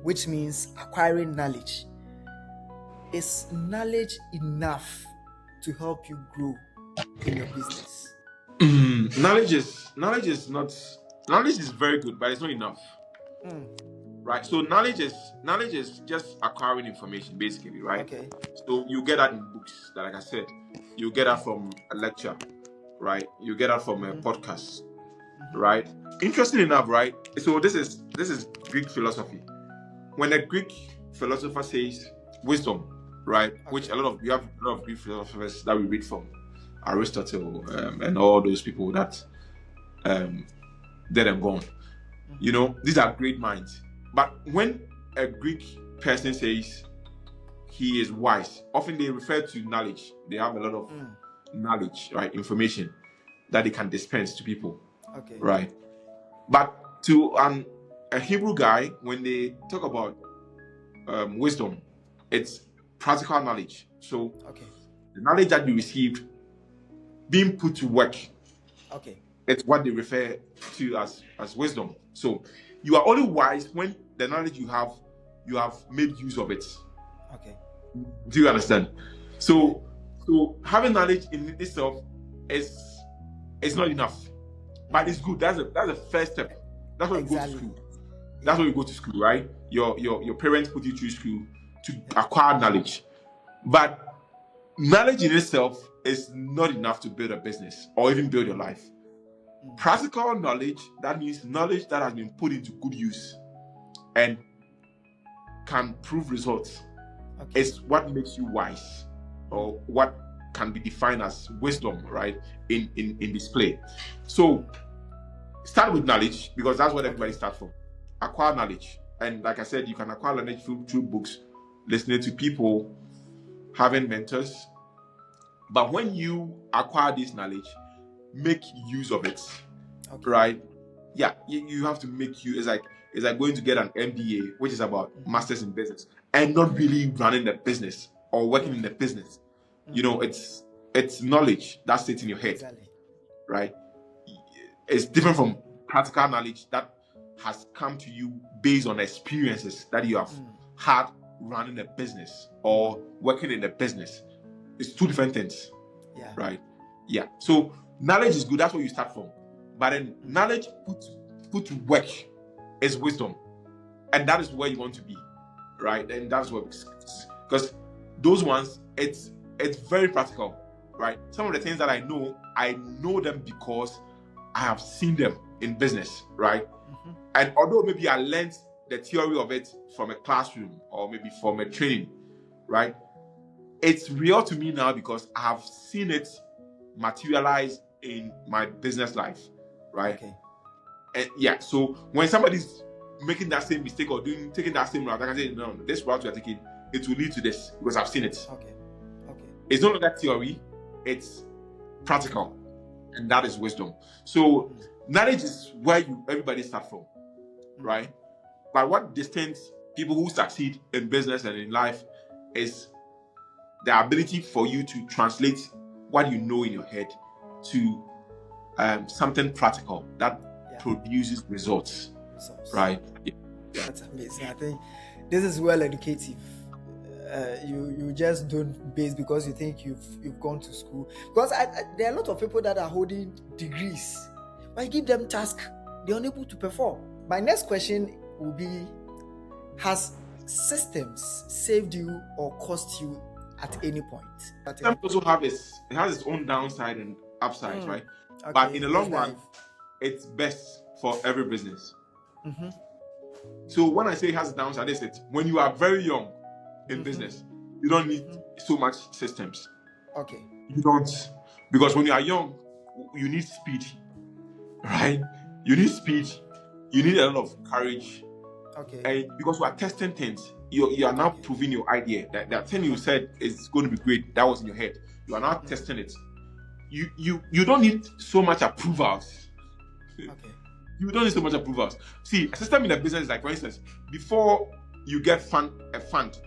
which means acquiring knowledge. Is knowledge enough to help you grow in your business?
Knowledge is very good, but it's not enough. Right? So knowledge is just acquiring information, basically, right?
Okay.
So you get that in books, like I said. You get that from a lecture, right? You get that from a podcast, right? Interesting enough, right? So this is Greek philosophy. When a Greek philosopher says wisdom, right? Okay. Which we have a lot of Greek philosophers that we read from, Aristotle, and all those people that dead and gone. These are great minds. But when a Greek person says he is wise, often they refer to knowledge. They have a lot of knowledge, right? Information that they can dispense to people, right? But to a Hebrew guy, when they talk about wisdom, it's practical knowledge. So the knowledge that you received being put to work, it's what they refer to as wisdom. So you are only wise when the knowledge you have made use of it. Do you understand? So having knowledge in itself is not enough, but it's good. That's the first step. That's why you go to school. That's why you go to school, right? Your parents put you through school to acquire knowledge, but knowledge in itself is not enough to build a business or even build your life. Practical knowledge, that means knowledge that has been put into good use and can prove results, is what makes you wise, or what can be defined as wisdom, right, in display. So start with knowledge, because that's what everybody starts from. Acquire knowledge. And like I said, you can acquire knowledge through books, listening to people, having mentors. But when you acquire this knowledge, make use of it, right? Yeah, you have to make use. It's like going to get an MBA, which is about masters in business, and not really running the business or working in the business. It's knowledge that sits in your head, right? It's different from practical knowledge that has come to you based on experiences that you have had running a business or working in a business. It's two different things, right? Yeah. So knowledge is good. That's where you start from. But then knowledge put to work is wisdom, and that is where you want to be, right? And that's what, because those ones, it's very practical, right? Some of the things that I know them because I have seen them in business, right? And although maybe I learned the theory of it from a classroom or maybe from a training, right? It's real to me now because I have seen it materialize in my business life, right? And yeah, so when somebody's making that same mistake or taking that same route, I can say, no, this route you're taking, it will lead to this because I've seen it. It's no longer theory, it's practical, and that is wisdom. So knowledge is where everybody starts from, right? But what distincts people who succeed in business and in life is the ability for you to translate what you know in your head to something practical that produces results. Right? Yeah.
That's amazing. I think this is well educative. You just don't base because you think you've gone to school. Because there are a lot of people that are holding degrees, but you give them tasks, they're unable to perform. My next question will be: has systems saved you or cost you at any point?
Systems also has its own downside and upsides, right?
Okay,
But in the long
let's
run,
dive.
it's best for every business. So when I say it has a downside, is it when you are very young in business, you don't need so much systems.
Okay.
You don't, because when you are young, you need speed, right? You need speed. You need a lot of courage.
Okay.
And because we are testing things, you are now proving your idea. That thing you said is going to be great, that was in your head. You are now testing it. You don't need so much approvals.
Okay.
You don't need so much approvals. See, a system in a business is like, for instance, before you get a fund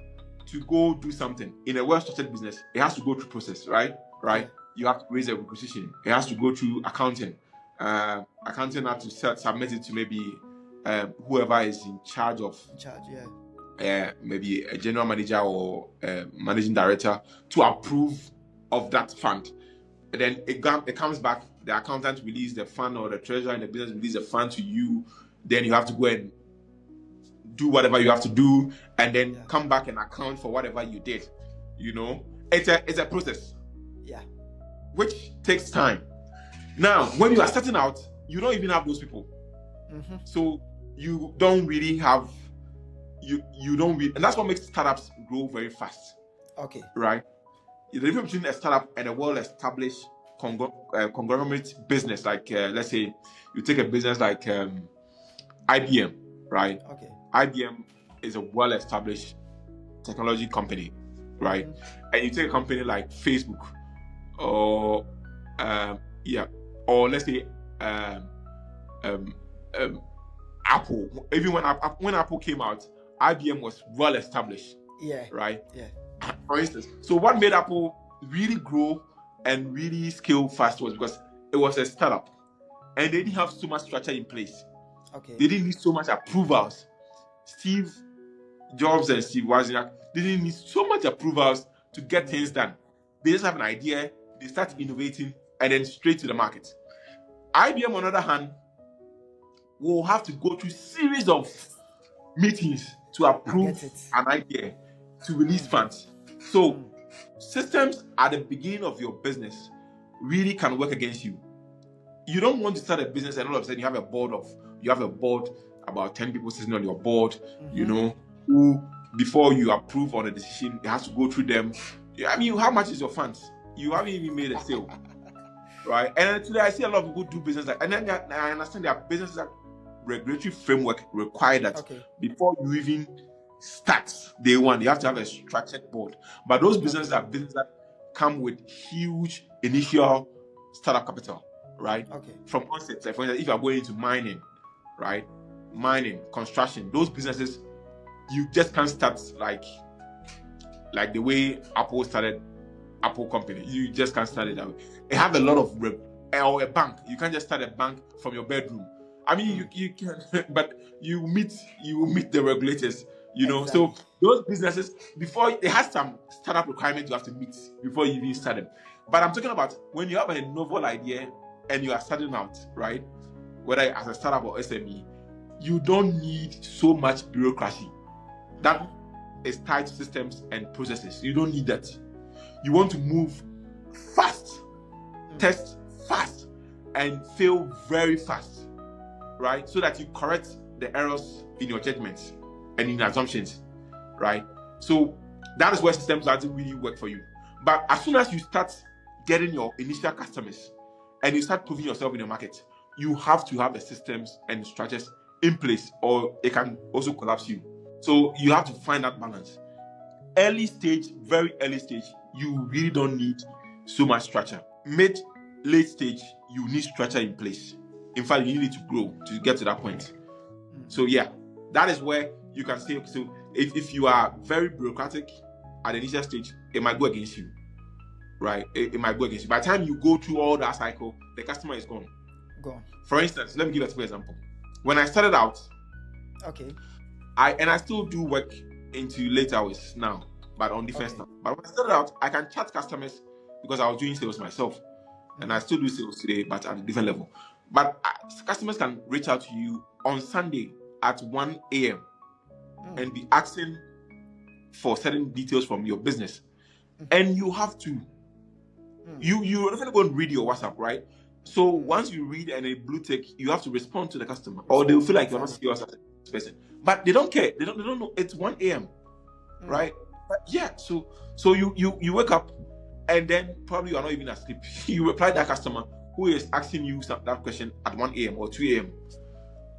to go do something in a well-structured business, it has to go through process, right? Right.
Yeah.
You have to raise a requisition. It has to go through accounting. Accounting has to submit it to maybe whoever is in charge, yeah. Maybe a general manager or managing director to approve of that fund. And then it comes back, the accountant release the fund, or the treasurer in the business release the fund to you. Then you have to go and do whatever you have to do, and then come back and account for whatever you did. It's a process.
Yeah.
Which takes time. Now, when you are starting out, you don't even have those people. So you don't really have, and that's what makes startups grow very fast. Okay. Right? The difference between a startup and a well-established conglomerate business, like let's say you take a business like IBM, right? Okay. IBM is a well-established technology company, right? And you take a company like Facebook, or or let's say Apple. Even when Apple came out, IBM was well-established. Yeah. Right? Yeah. For instance, so what made Apple really grow and really scale fast was because it was a startup, and they didn't have so much structure in place. Okay. They didn't need so much approvals. Steve Jobs and Steve Wozniak didn't need so much approvals to get things done. They just have an idea, they start innovating, and then straight to the market. IBM, on the other hand, will have to go through series of meetings to approve an idea, to release funds. So systems at the beginning of your business really can work against you. You don't want to start a business and all of a sudden you have a board about 10 people sitting on your board, who before you approve on a decision, it has to go through them. I mean, how much is your funds? You haven't even made a sale. Right? And today I see a lot of people do business and then I understand there are businesses that regulatory framework require that before you even start day one, you have to have a structured board. But those businesses are businesses that come with huge initial startup capital, right? From onset. Like for instance, if you are going into mining, right? Mining, construction, those businesses, you just can't start like the way Apple started Apple company. You just can't start it that way. They have a lot of or a bank. You can't just start a bank from your bedroom. I mean, you can, but you meet the regulators, Exactly. So those businesses, before they have some startup requirements you have to meet before you even start them. But I'm talking about when you have a novel idea and you are starting out, right? Whether as a startup or SME, you don't need so much bureaucracy. That is tied to systems and processes. You don't need that. You want to move fast, test fast, and fail very fast, right? So that you correct the errors in your judgments and in assumptions, right? So that is where systems doesn't really work for you. But as soon as you start getting your initial customers and you start proving yourself in the market, you have to have the systems and structures in place, or it can also collapse you. So you have to find that balance. Early stage, very early stage, you really don't need so much structure. Mid, late stage, you need structure in place. In fact, you need to grow to get to that point. So yeah, that is where you can say, so if you are very bureaucratic at the initial stage, it might go against you, right? It might go against you. By the time you go through all that cycle, the customer is gone. For instance, let me give a simple example. When I started out, I still do work into late hours now, but on different stuff. But when I started out, I can chat customers because I was doing sales myself, and I still do sales today, but at a different level. But customers can reach out to you on Sunday at 1 a.m. and be asking for certain details from your business, and you have to you definitely go and read your WhatsApp, right? So once you read and a blue tick, you have to respond to the customer, or they'll feel like you're not serious as a person. But they don't care. They don't know. It's 1 a.m. Right? But yeah. So you wake up, and then probably you are not even asleep. You reply that customer who is asking you that question at 1 a.m. or 2 a.m.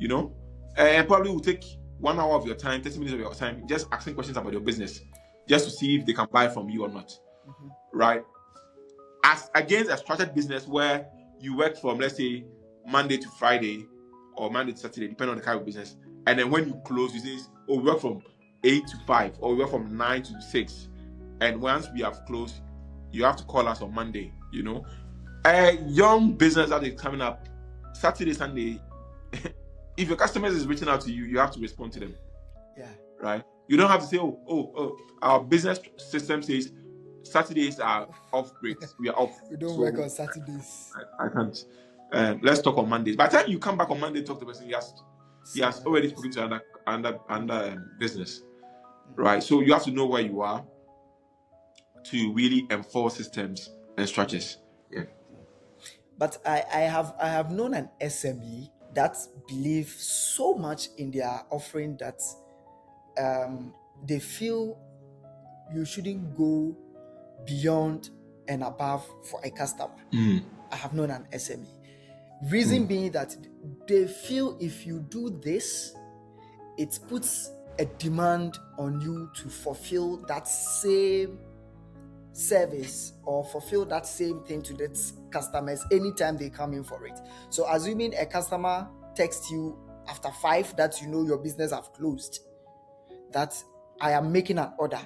You know, and probably will take 1 hour of your time, 30 minutes of your time, just asking questions about your business, just to see if they can buy from you or not. Right? As against a structured business where you work from, let's say, Monday to Friday or Monday to Saturday, depending on the kind of business, and then when you close, you say, oh, we work from 8 to 5, or we work from 9 to 6, and once we have closed, you have to call us on Monday. You know, a young business that is coming up Saturday, Sunday. If your customers is reaching out to you, you have to respond to them.
Yeah.
Right. You don't have to say, oh, our business system says Saturdays are off breaks. We are off.
We don't work on Saturdays.
I can't. Let's talk on Mondays. By the time you come back on Monday, talk to the person. He has already spoken to another business, right? So you have to know where you are to really enforce systems and structures. Yeah.
But I have known an SME that believe so much in their offering that they feel you shouldn't go beyond and above for a customer. I have known an SME. Reason being that they feel if you do this, it puts a demand on you to fulfill that same service or fulfill that same thing to the customers anytime they come in for it. So assuming a customer texts you after 5 that you know your business have closed, that I am making an order,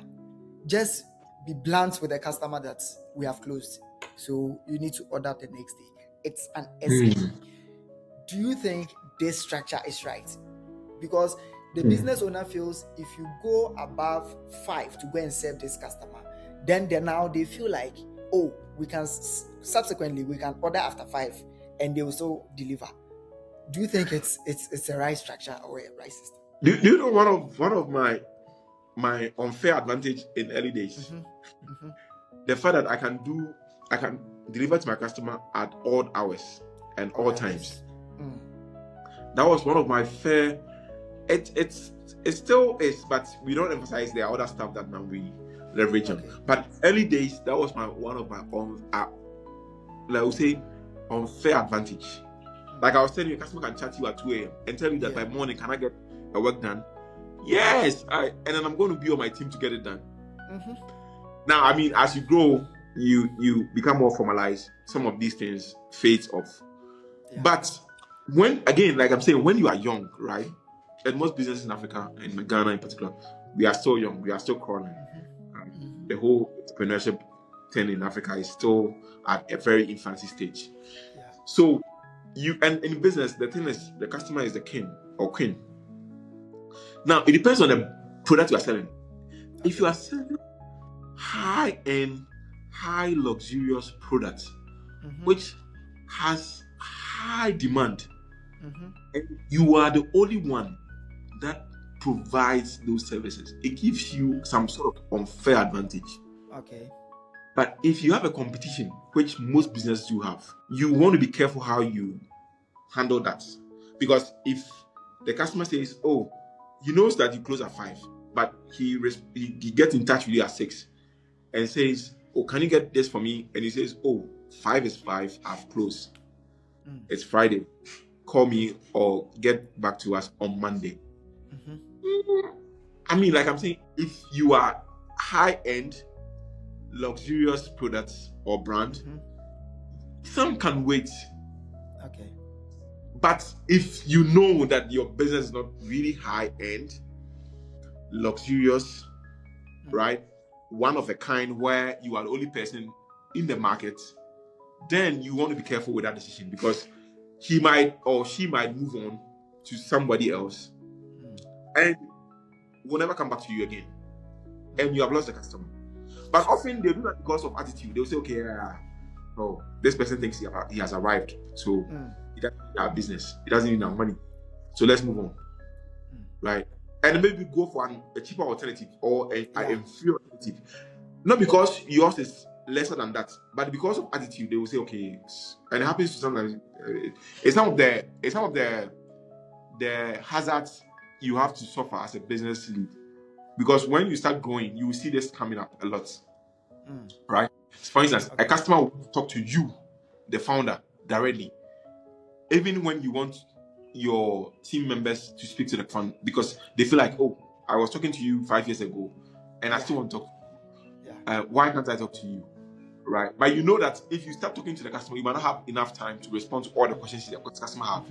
just be blunt with the customer that we have closed, so you need to order the next day. It's an SME. Do you think this structure is right? Because the business owner feels if you go above 5 to go and serve this customer, then now they feel like, oh, we can subsequently we can order after 5 and they will still deliver. Do you think it's a right structure or a right system?
Do you know one of my unfair advantage in early days? The fact that I can deliver to my customer at odd hours and all times. That was one of my fair. It still is, but we don't emphasize the other stuff that now we leverage on. But early days, that was one of my unfair advantage. Like I was telling you, a customer can chat to you at 2 a.m. and tell you that by morning, can I get the work done? Yes, and then I'm going to be on my team to get it done. Now, I mean, as you grow, you become more formalized. Some of these things fades off. But when, again, like I'm saying, when you are young, right? And most businesses in Africa, and Ghana in particular, we are still young, we are still crawling. The whole entrepreneurship thing in Africa is still at a very infancy stage. So and in business, the thing is, the customer is the king or queen. Now, it depends on the product you are selling. If you are selling high-end, high luxurious products, which has high demand, and you are the only one that provides those services, it gives you some sort of unfair advantage. But if you have a competition, which most businesses do have, you want to be careful how you handle that. Because if the customer says, oh, he knows that you close at 5, but he gets in touch with you at 6 and says, oh, can you get this for me? And he says, oh, 5 is 5, I've closed. It's Friday. Call me or get back to us on Monday. I mean, like I'm saying, if you are high-end, luxurious products or brand, some can wait. But if you know that your business is not really high-end, luxurious, right, one of a kind, where you are the only person in the market, then you want to be careful with that decision, because he might or she might move on to somebody else and will never come back to you again, and you have lost the customer. But often they do that because of attitude. They'll say, okay, oh, this person thinks he has arrived, so he doesn't need our business, he doesn't need our money, so let's move on, right? and maybe go for a cheaper alternative or an inferior alternative. Not because yours is lesser than that, but because of attitude, they will say, okay, and it happens to sometimes. It's some of the hazards you have to suffer as a business lead, because when you start growing, you will see this coming up a lot, right? For instance, a customer will talk to you, the founder, directly, even when you want your team members to speak to the fund, because they feel like, oh, I was talking to you 5 years ago, and I still want to talk. Why can't I talk to you? Right? But you know that if you start talking to the customer, you might not have enough time to respond to all the questions the customer have.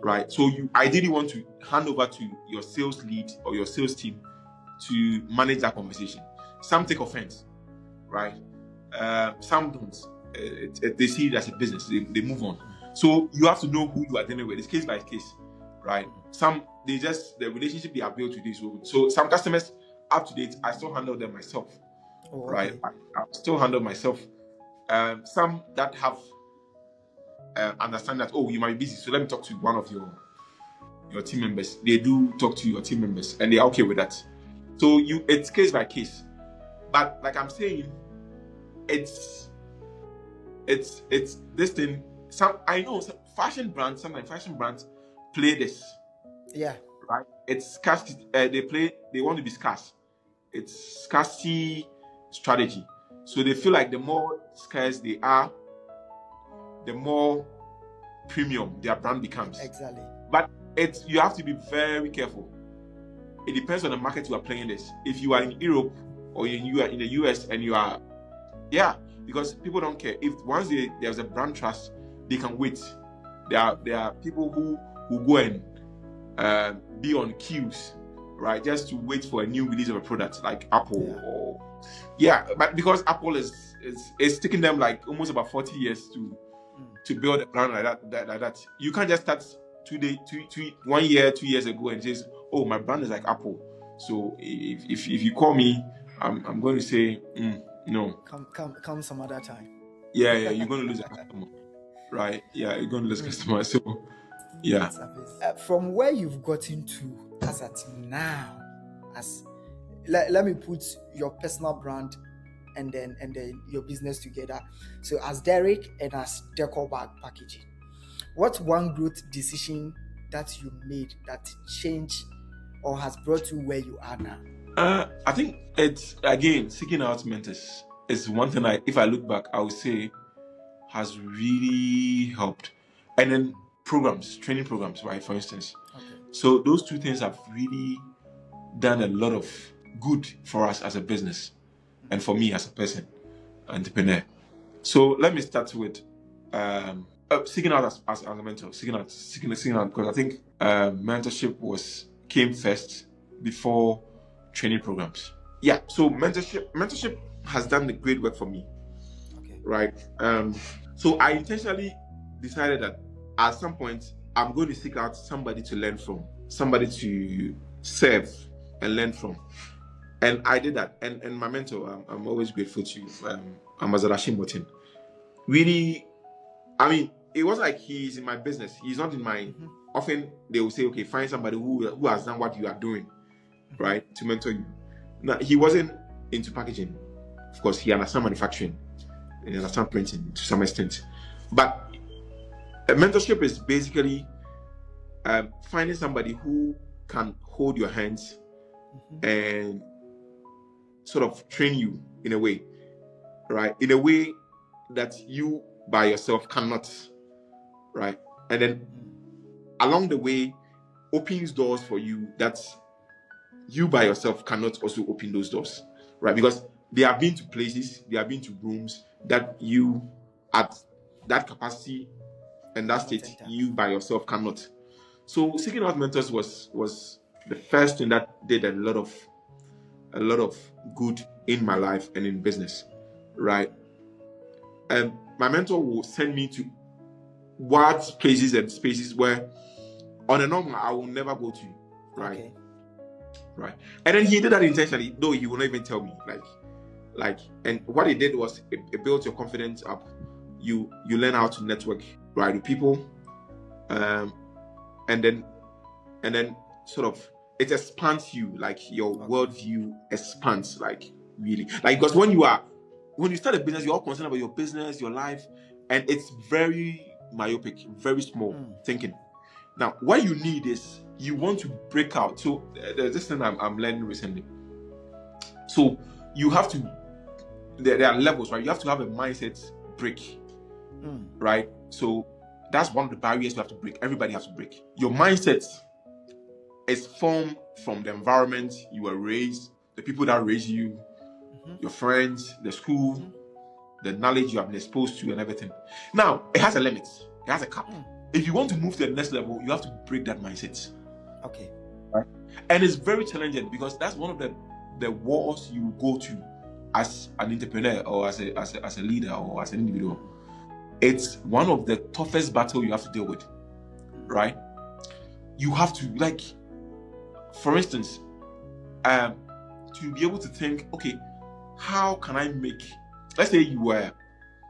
Right? So you ideally want to hand over to your sales lead or your sales team to manage that conversation. Some take offense, right? Some don't. They see it as a business. They move on. So you have to know who you are dealing with. It's case by case, right? Some the relationship they are built with this. So some customers up to date, I still handle them myself. Right, I still handle myself. Some that have understand that, oh, you might be busy, so let me talk to one of your team members. They do talk to your team members, and they are okay with that. So it's case by case. But like I'm saying, it's this thing. I know fashion brands play this. Yeah. Right. It's scarcity. They want to be scarce. It's scarcity strategy. So they feel like the more scarce they are, the more premium their brand becomes. Exactly. But you have to be very careful. It depends on the market you are playing this. If you are in Europe or you are in the US and you are, because people don't care. If once there's a brand trust, they can wait. There are people who go and be on queues, right, just to wait for a new release of a product like Apple but because Apple is taking them like almost about 40 years to build a brand like that. You can't just start 1 year, 2 years ago and say, oh, my brand is like Apple. So if you call me, I'm going to say no. Come some other time. Yeah, you're going to lose a customer, right? Yeah, you're going to lose a customer. So yeah.
From where you've gotten to as at now, let me put your personal brand and then your business together. So as Derrick and as Decorl Bag Packaging, what's one growth decision that you made that changed or has brought you where you are now?
I think it's, again, seeking out mentors is one thing if I look back, I would say has really helped. And then training programs, right, for instance. Okay. So those two things have really done a lot of good for us as a business and for me as a person, entrepreneur. So let me start with seeking out as a mentor, seeking out, because I think mentorship came first before training programs. Yeah, so mentorship has done the great work for me. Okay. Right. So I intentionally decided that at some point I'm going to seek out somebody to learn from, somebody to serve and learn from. And I did that. And my mentor, I'm always grateful to, Amazarashi Motin. Really, I mean, it was like he's in my business. He's not in my, often they will say, okay, find somebody who has done what you are doing, right, to mentor you. Now, he wasn't into packaging. Of course, he understands manufacturing and he understands printing to some extent. But mentorship is basically finding somebody who can hold your hands and sort of train you in a way, right? In a way that you by yourself cannot, right? And then along the way, opens doors for you that you by yourself cannot also open those doors, right? Because they have been to places, they have been to rooms that you at that capacity and that state, you by yourself cannot. So seeking out mentors was the first thing that did a lot of good in my life and in business, right? And my mentor will send me to wild places and spaces where on a normal I will never go to, right? Okay. Right. And then he did that intentionally, though he will not even tell me. And what he did was it built your confidence up. You learn how to network, right, with people, and then sort of it expands you, like your worldview expands, like really, like, because when you start a business, you're all concerned about your business, your life, and it's very myopic, very small thinking. Now, what you need is you want to break out. So there's this thing I'm learning recently. So you have to, there are levels, right? You have to have a mindset break, right? So that's one of the barriers you have to break. Everybody has to break. Your mindset is formed from the environment you were raised, the people that raised you, your friends, the school, the knowledge you have been exposed to, and everything. Now, it has a limit. It has a cap. If you want to move to the next level, you have to break that mindset.
Okay.
Right? And it's very challenging because that's one of the walls you go to as an entrepreneur or as a leader or as an individual. It's one of the toughest battles you have to deal with, right? You have to, like, for instance, to be able to think, okay, how can I make, let's say you were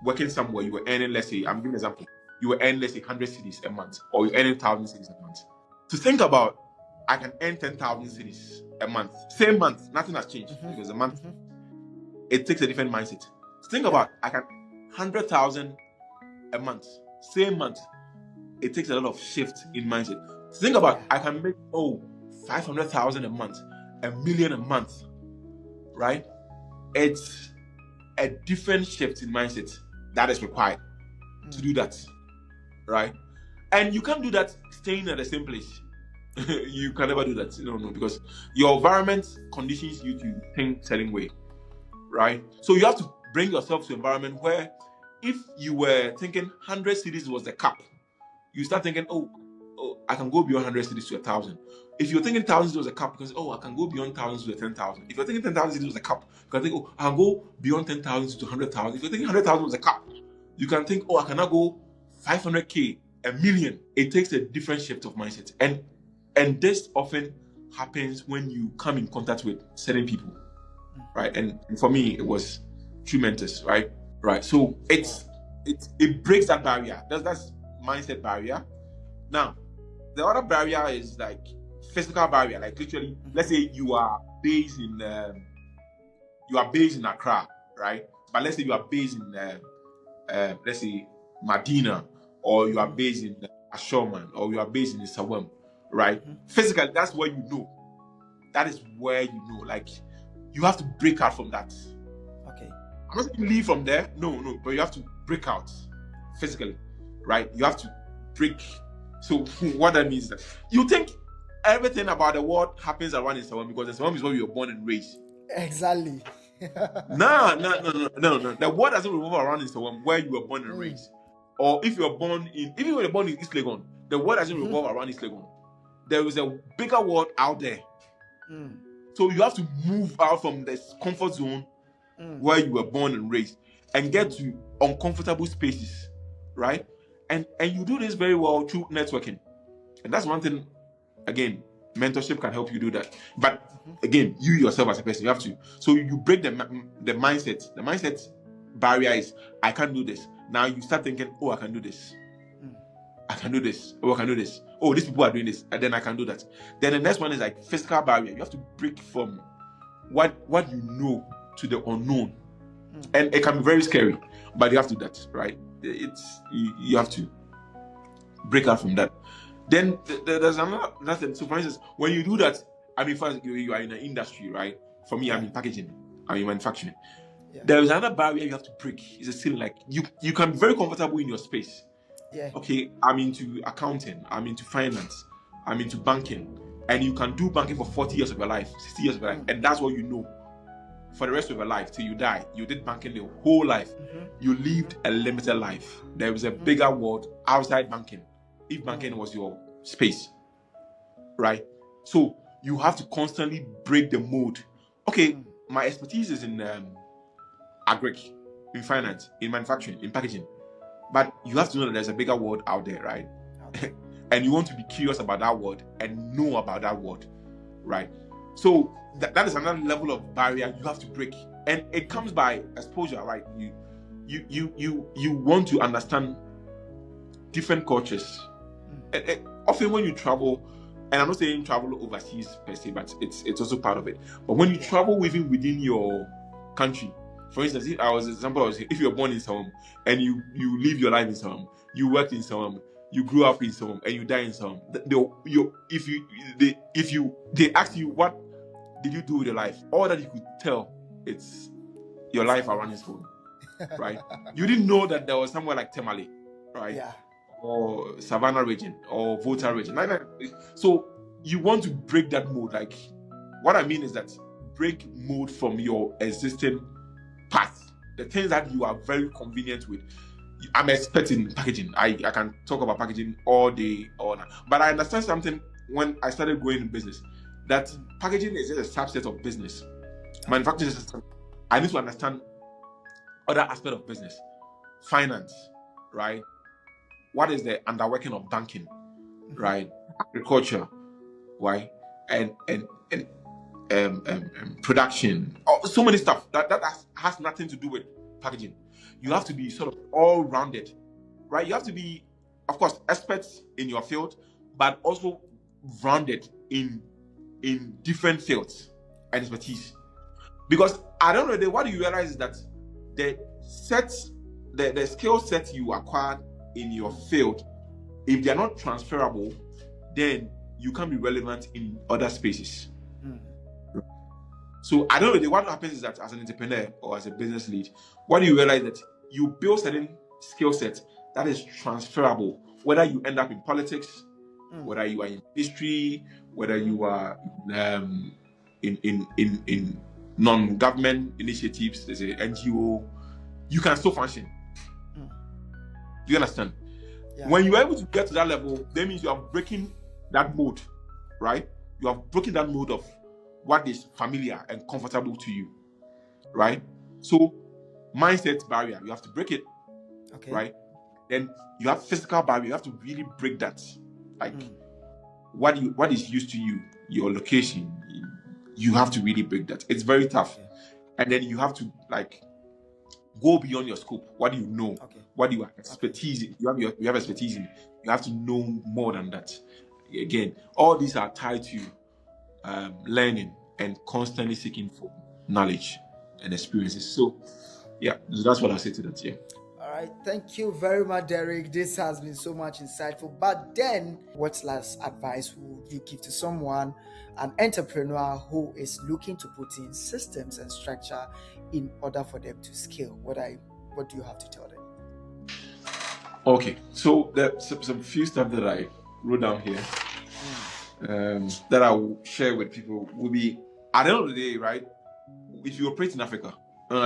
working somewhere, you were earning, let's say, I'm giving an example, you were earning, let's say, 100 cedis a month, or you're earning 1,000 cedis a month. To think about, I can earn 10,000 cedis a month, same month, nothing has changed, because a month, it takes a different mindset. To think about, I can 100,000 a month, same month, it takes a lot of shift in mindset. To think about, I can make 500,000 a month, 1 million a month, right? It's a different shift in mindset that is required to do that, right? And you can't do that staying at the same place. You can never do that. No, because your environment conditions you to think certain way, right? So you have to bring yourself to an environment where if you were thinking 100 cities was the cap, you start thinking, I can go beyond 100 cities to 1,000. If you're thinking 1,000 cities was a cap, because I can go beyond 1,000 to 10,000. If you're thinking 10,000 cities was a cap, you can think, I can go beyond 10,000 to 100,000. If you're thinking 100,000 was a cap, you can think, I cannot go 500K, 1 million. It takes a different shift of mindset, and this often happens when you come in contact with certain people, right? And for me, it was true mentors, right? So it breaks that barrier. That's mindset barrier. Now, the other barrier is like physical barrier. Like literally, let's say you are based in Accra, right? But let's say you are based in let's say Medina, or you are based in Ashoman, or you are based in Sawam, right? Physically, that's where you know. That is where you know. Like you have to break out from that.
Okay.
I'm not saying leave from there. No, but you have to break out physically, right? You have to break. So what that means is that you think everything about the world happens around in Sawam because the Sawam is where you were born and raised.
Exactly.
No. The world doesn't revolve around in Sawam where you were born and raised. Or if you were born in, even when you're born in East Legon, the world doesn't revolve around East Legon. There is a bigger world out there. So you have to move out from this comfort zone where you were born and raised and get to uncomfortable spaces, right? And you do this very well through networking. And that's one thing, again, mentorship can help you do that. But again, you yourself as a person, you have to. So you break the mindset. The mindset barrier is, I can't do this. Now you start thinking, I can do this. I can do this. I can do this. These people are doing this. And then I can do that. Then the next one is like physical barrier. You have to break from what you know to the unknown. And it can be very scary, but you have to do that, right? You have to break out from that. Then there's another thing. So for instance, when you do that, first you are in an industry, right? For me, I'm in packaging, I'm in manufacturing. There is another barrier you have to break. It's a still like you can be very comfortable in your space. Okay, I'm into accounting, I'm into finance, I'm into banking, and you can do banking for 40 years of your life, 60 years of your life, and that's what you know. For the rest of your life, till you die, you did banking the whole life. You lived a limited life. There is a bigger world outside banking, if banking was your space, right? So you have to constantly break the mold. Okay, my expertise is in agric, in finance, in manufacturing, in packaging. But you have to know that there's a bigger world out there, right? Okay. And you want to be curious about that world and know about that world, right? So that is another level of barrier you have to break, and it comes by exposure, right? You want to understand different cultures. And often when you travel, and I'm not saying travel overseas per se, but it's also part of it. But when you travel within your country, for instance, if you're born in some and you live your life in some, you work in some, you grew up in some, and you die in some, they ask you what did you do with your life, all that you could tell, it's your life around his phone, right? You didn't know that there was somewhere like Temale, right?
Yeah.
Or Savannah region or Volta region. So you want to break that mode. Like, what I mean is that break mode from your existing path, the things that you are very convenient with. I'm expert in packaging. I can talk about packaging all day, all night. But I understand something when I started going in business, that packaging is just a subset of business. Manufacturing system. I need to understand other aspect of business, finance, right? What is the underworking of banking, right? Agriculture, right? And production. Oh, so many stuff that has nothing to do with packaging. You have to be sort of all rounded, right? You have to be, of course, experts in your field, but also rounded in different fields and expertise. Because at the end of the day, what you realize is that the skill set you acquired in your field, if they are not transferable, then you can be relevant in other spaces. So I don't know. What happens is that as an entrepreneur or as a business lead, what do you realize that you build certain skill set that is transferable, whether you end up in politics, whether you are in history, whether you are in non-government initiatives, there's a NGO, you can still function. Do you understand? Yeah. When you are able to get to that level, that means you are breaking that mode, right? You have broken that mode of what is familiar and comfortable to you, right? So mindset barrier, you have to break it, right? Then you have physical barrier, you have to really break that. Like what is used to you, your location, you have to really break that. It's very tough. And then you have to like go beyond your scope. What do you know? What do you have expertise in? You have expertise in. You have to know more than that. Again, all these are tied to learning and constantly seeking for knowledge and experiences. So, yeah, that's what I say to that. Yeah.
All right, thank you very much, Derrick. This has been so much insightful. But then, what last advice would you give to someone, an entrepreneur who is looking to put in systems and structure in order for them to scale? What do you have to tell them?
Okay, so there's some few stuff that I wrote down here that I will share with people. Will be at the end of the day, right? If you operate in Africa,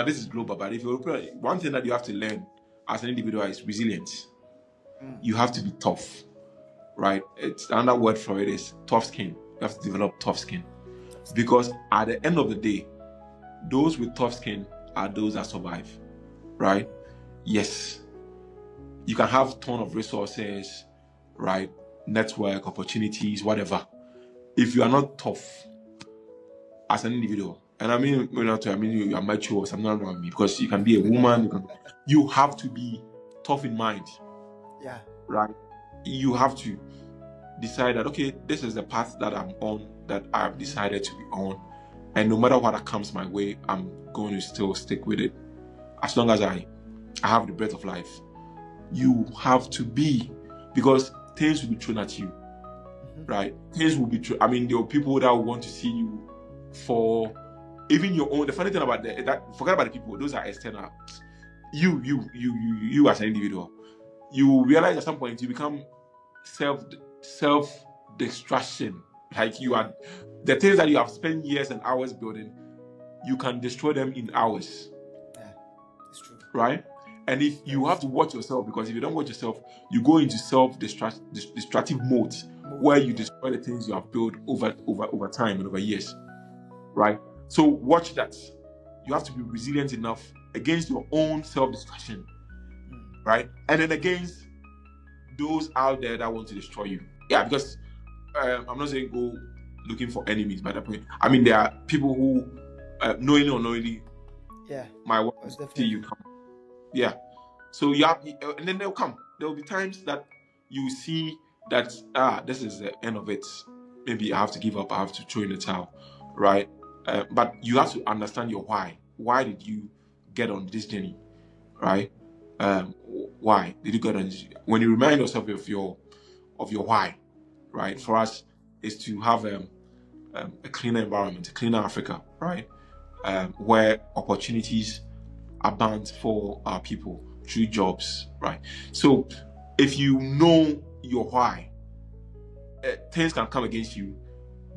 this is global, but if you operate, one thing that you have to learn as an individual is resilience. You have to be tough, right? It's another word for it is tough skin. You have to develop tough skin, because at the end of the day, those with tough skin are those that survive, right? Yes, you can have a ton of resources, right? Network, opportunities, whatever. If you are not tough as an individual, and I mean, you are mature or something wrong with me, because you can be a woman, you have to be tough in mind.
Yeah.
Right? You have to decide that, okay, this is the path that I'm on, that I've decided to be on. And no matter what comes my way, I'm going to still stick with it. As long as I have the breath of life. You have to be, because things will be thrown at you. Right? Things will be there are people that will want to see you for even your own. The funny thing about that, forget about the people, those are external. You as an individual, you realize at some point you become self-destruction. Like you are, the things that you have spent years and hours building, you can destroy them in hours.
Yeah, it's true.
Right? And if you have to watch yourself, because if you don't watch yourself, you go into self-destructive mode where you destroy the things you have built over time and over years. Right? So watch that. You have to be resilient enough against your own self-destruction. Right? And then against those out there that want to destroy you. Yeah, because I'm not saying go looking for enemies by that point. I mean, there are people who knowingly or unknowingly might want to see you come. Yeah. So you have, and then they'll come. There will be times that you see that this is the end of it. maybe I have to give up, I have to throw in the towel, right? But you have to understand your why. Why did you get on this journey, right? Why did you get on this? When you remind yourself of your why, right? For us, is to have a cleaner environment, a cleaner Africa, right? Where opportunities abound for our people through jobs, right? So if you know your why, things can come against you,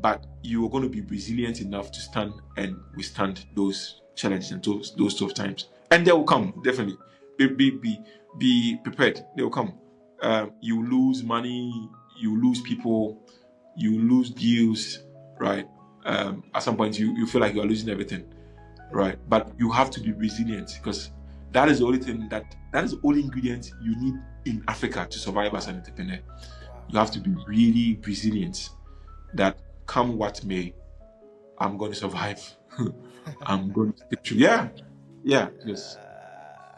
but you are going to be resilient enough to stand and withstand those challenges and those tough times. And they will come, definitely. Be prepared. They will come. You lose money, you lose people, you lose deals, right? At some point, you feel like you are losing everything, right? But you have to be resilient, because that is the only thing that is the only ingredient you need in Africa to survive as an entrepreneur. You have to be really resilient, that come what may, I'm going to survive. I'm going to stick through. Yeah. Yes.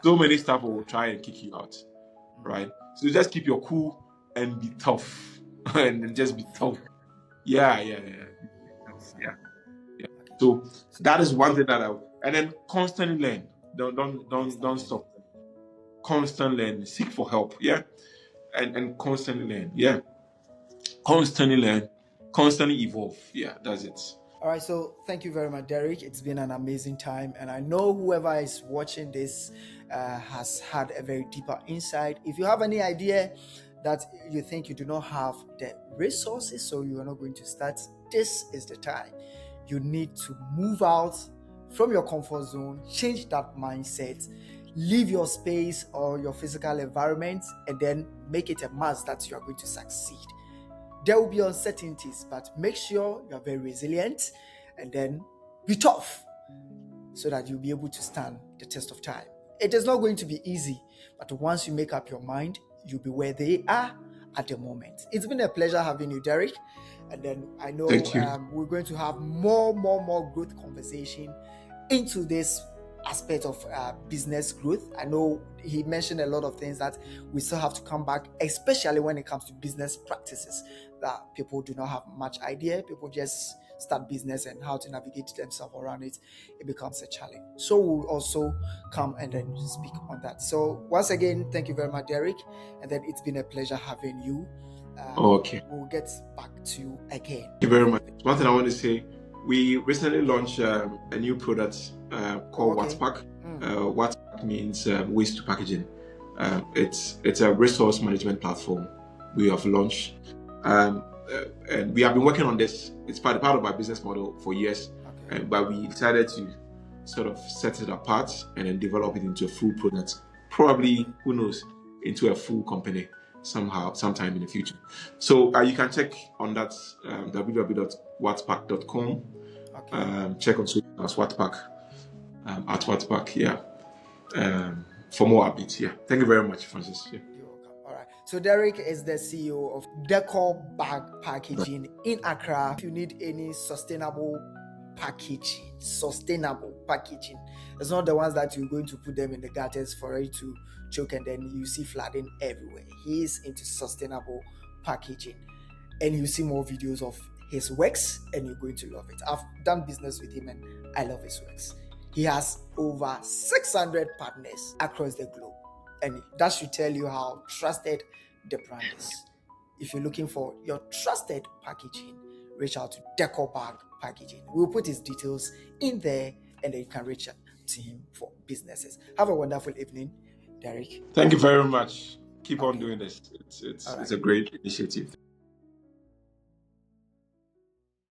So many stuff will try and kick you out, right? So just keep your cool and be tough, and just be tough. Yeah. So that is one thing and then constantly learn. Don't stop. Constant learn. Seek for help. Yeah, and constantly learn. Yeah, constantly learn, constantly evolve. Yeah, that's it.
All right, so thank you very much, Derrick. It's been an amazing time, and I know whoever is watching this has had a very deeper insight. If you have any idea that you think you do not have the resources, so you are not going to start, this is the time. You need to move out from your comfort zone, change that mindset, leave your space or your physical environment, and then make it a must that you are going to succeed. There will be uncertainties, but make sure you are very resilient, and then be tough so that you'll be able to stand the test of time. It is not going to be easy, but once you make up your mind, you'll be where they are at the moment. It's been a pleasure having you, Derrick. And then I know we're going to have more growth conversation into this aspect of business growth. I know he mentioned a lot of things that we still have to come back, especially when it comes to business practices that people do not have much idea. People just start business, and how to navigate themselves around it becomes a challenge. So we'll also come and then speak on that. So once again, thank you very much, Derrick, and then it's been a pleasure having you.
Okay,
we'll get back to you again.
Thank you very much. One thing I want to say, we recently launched a new product called WhatsPack. WhatsPack means waste to packaging. It's a resource management platform we have launched, and we have been working on this. It's part of our business model for years, but we decided to sort of set it apart and then develop it into a full product. Probably, who knows, into a full company sometime in the future. So you can check on that www.whatspack.com. Check on social as WhatsPack at WhatsPack. For more updates. Thank you very much, Francis.
You're welcome. All right. So Derrick is the CEO of Decorl Bag Packaging in Accra. If you need any sustainable packaging, it's not the ones that you're going to put them in the gutters for it to choke and then you see flooding everywhere. He is into sustainable packaging, and you see more videos of his works, and you're going to love it. I've done business with him, and I love his works. He has over 600 partners across the globe, and that should tell you how trusted the brand is. If you're looking for your trusted packaging, reach out to Decorl Bag Packaging. We'll put his details in there, and then you can reach out to him for businesses. Have a wonderful evening, Derrick.
Thank you very much. Keep on doing this. It's a great initiative.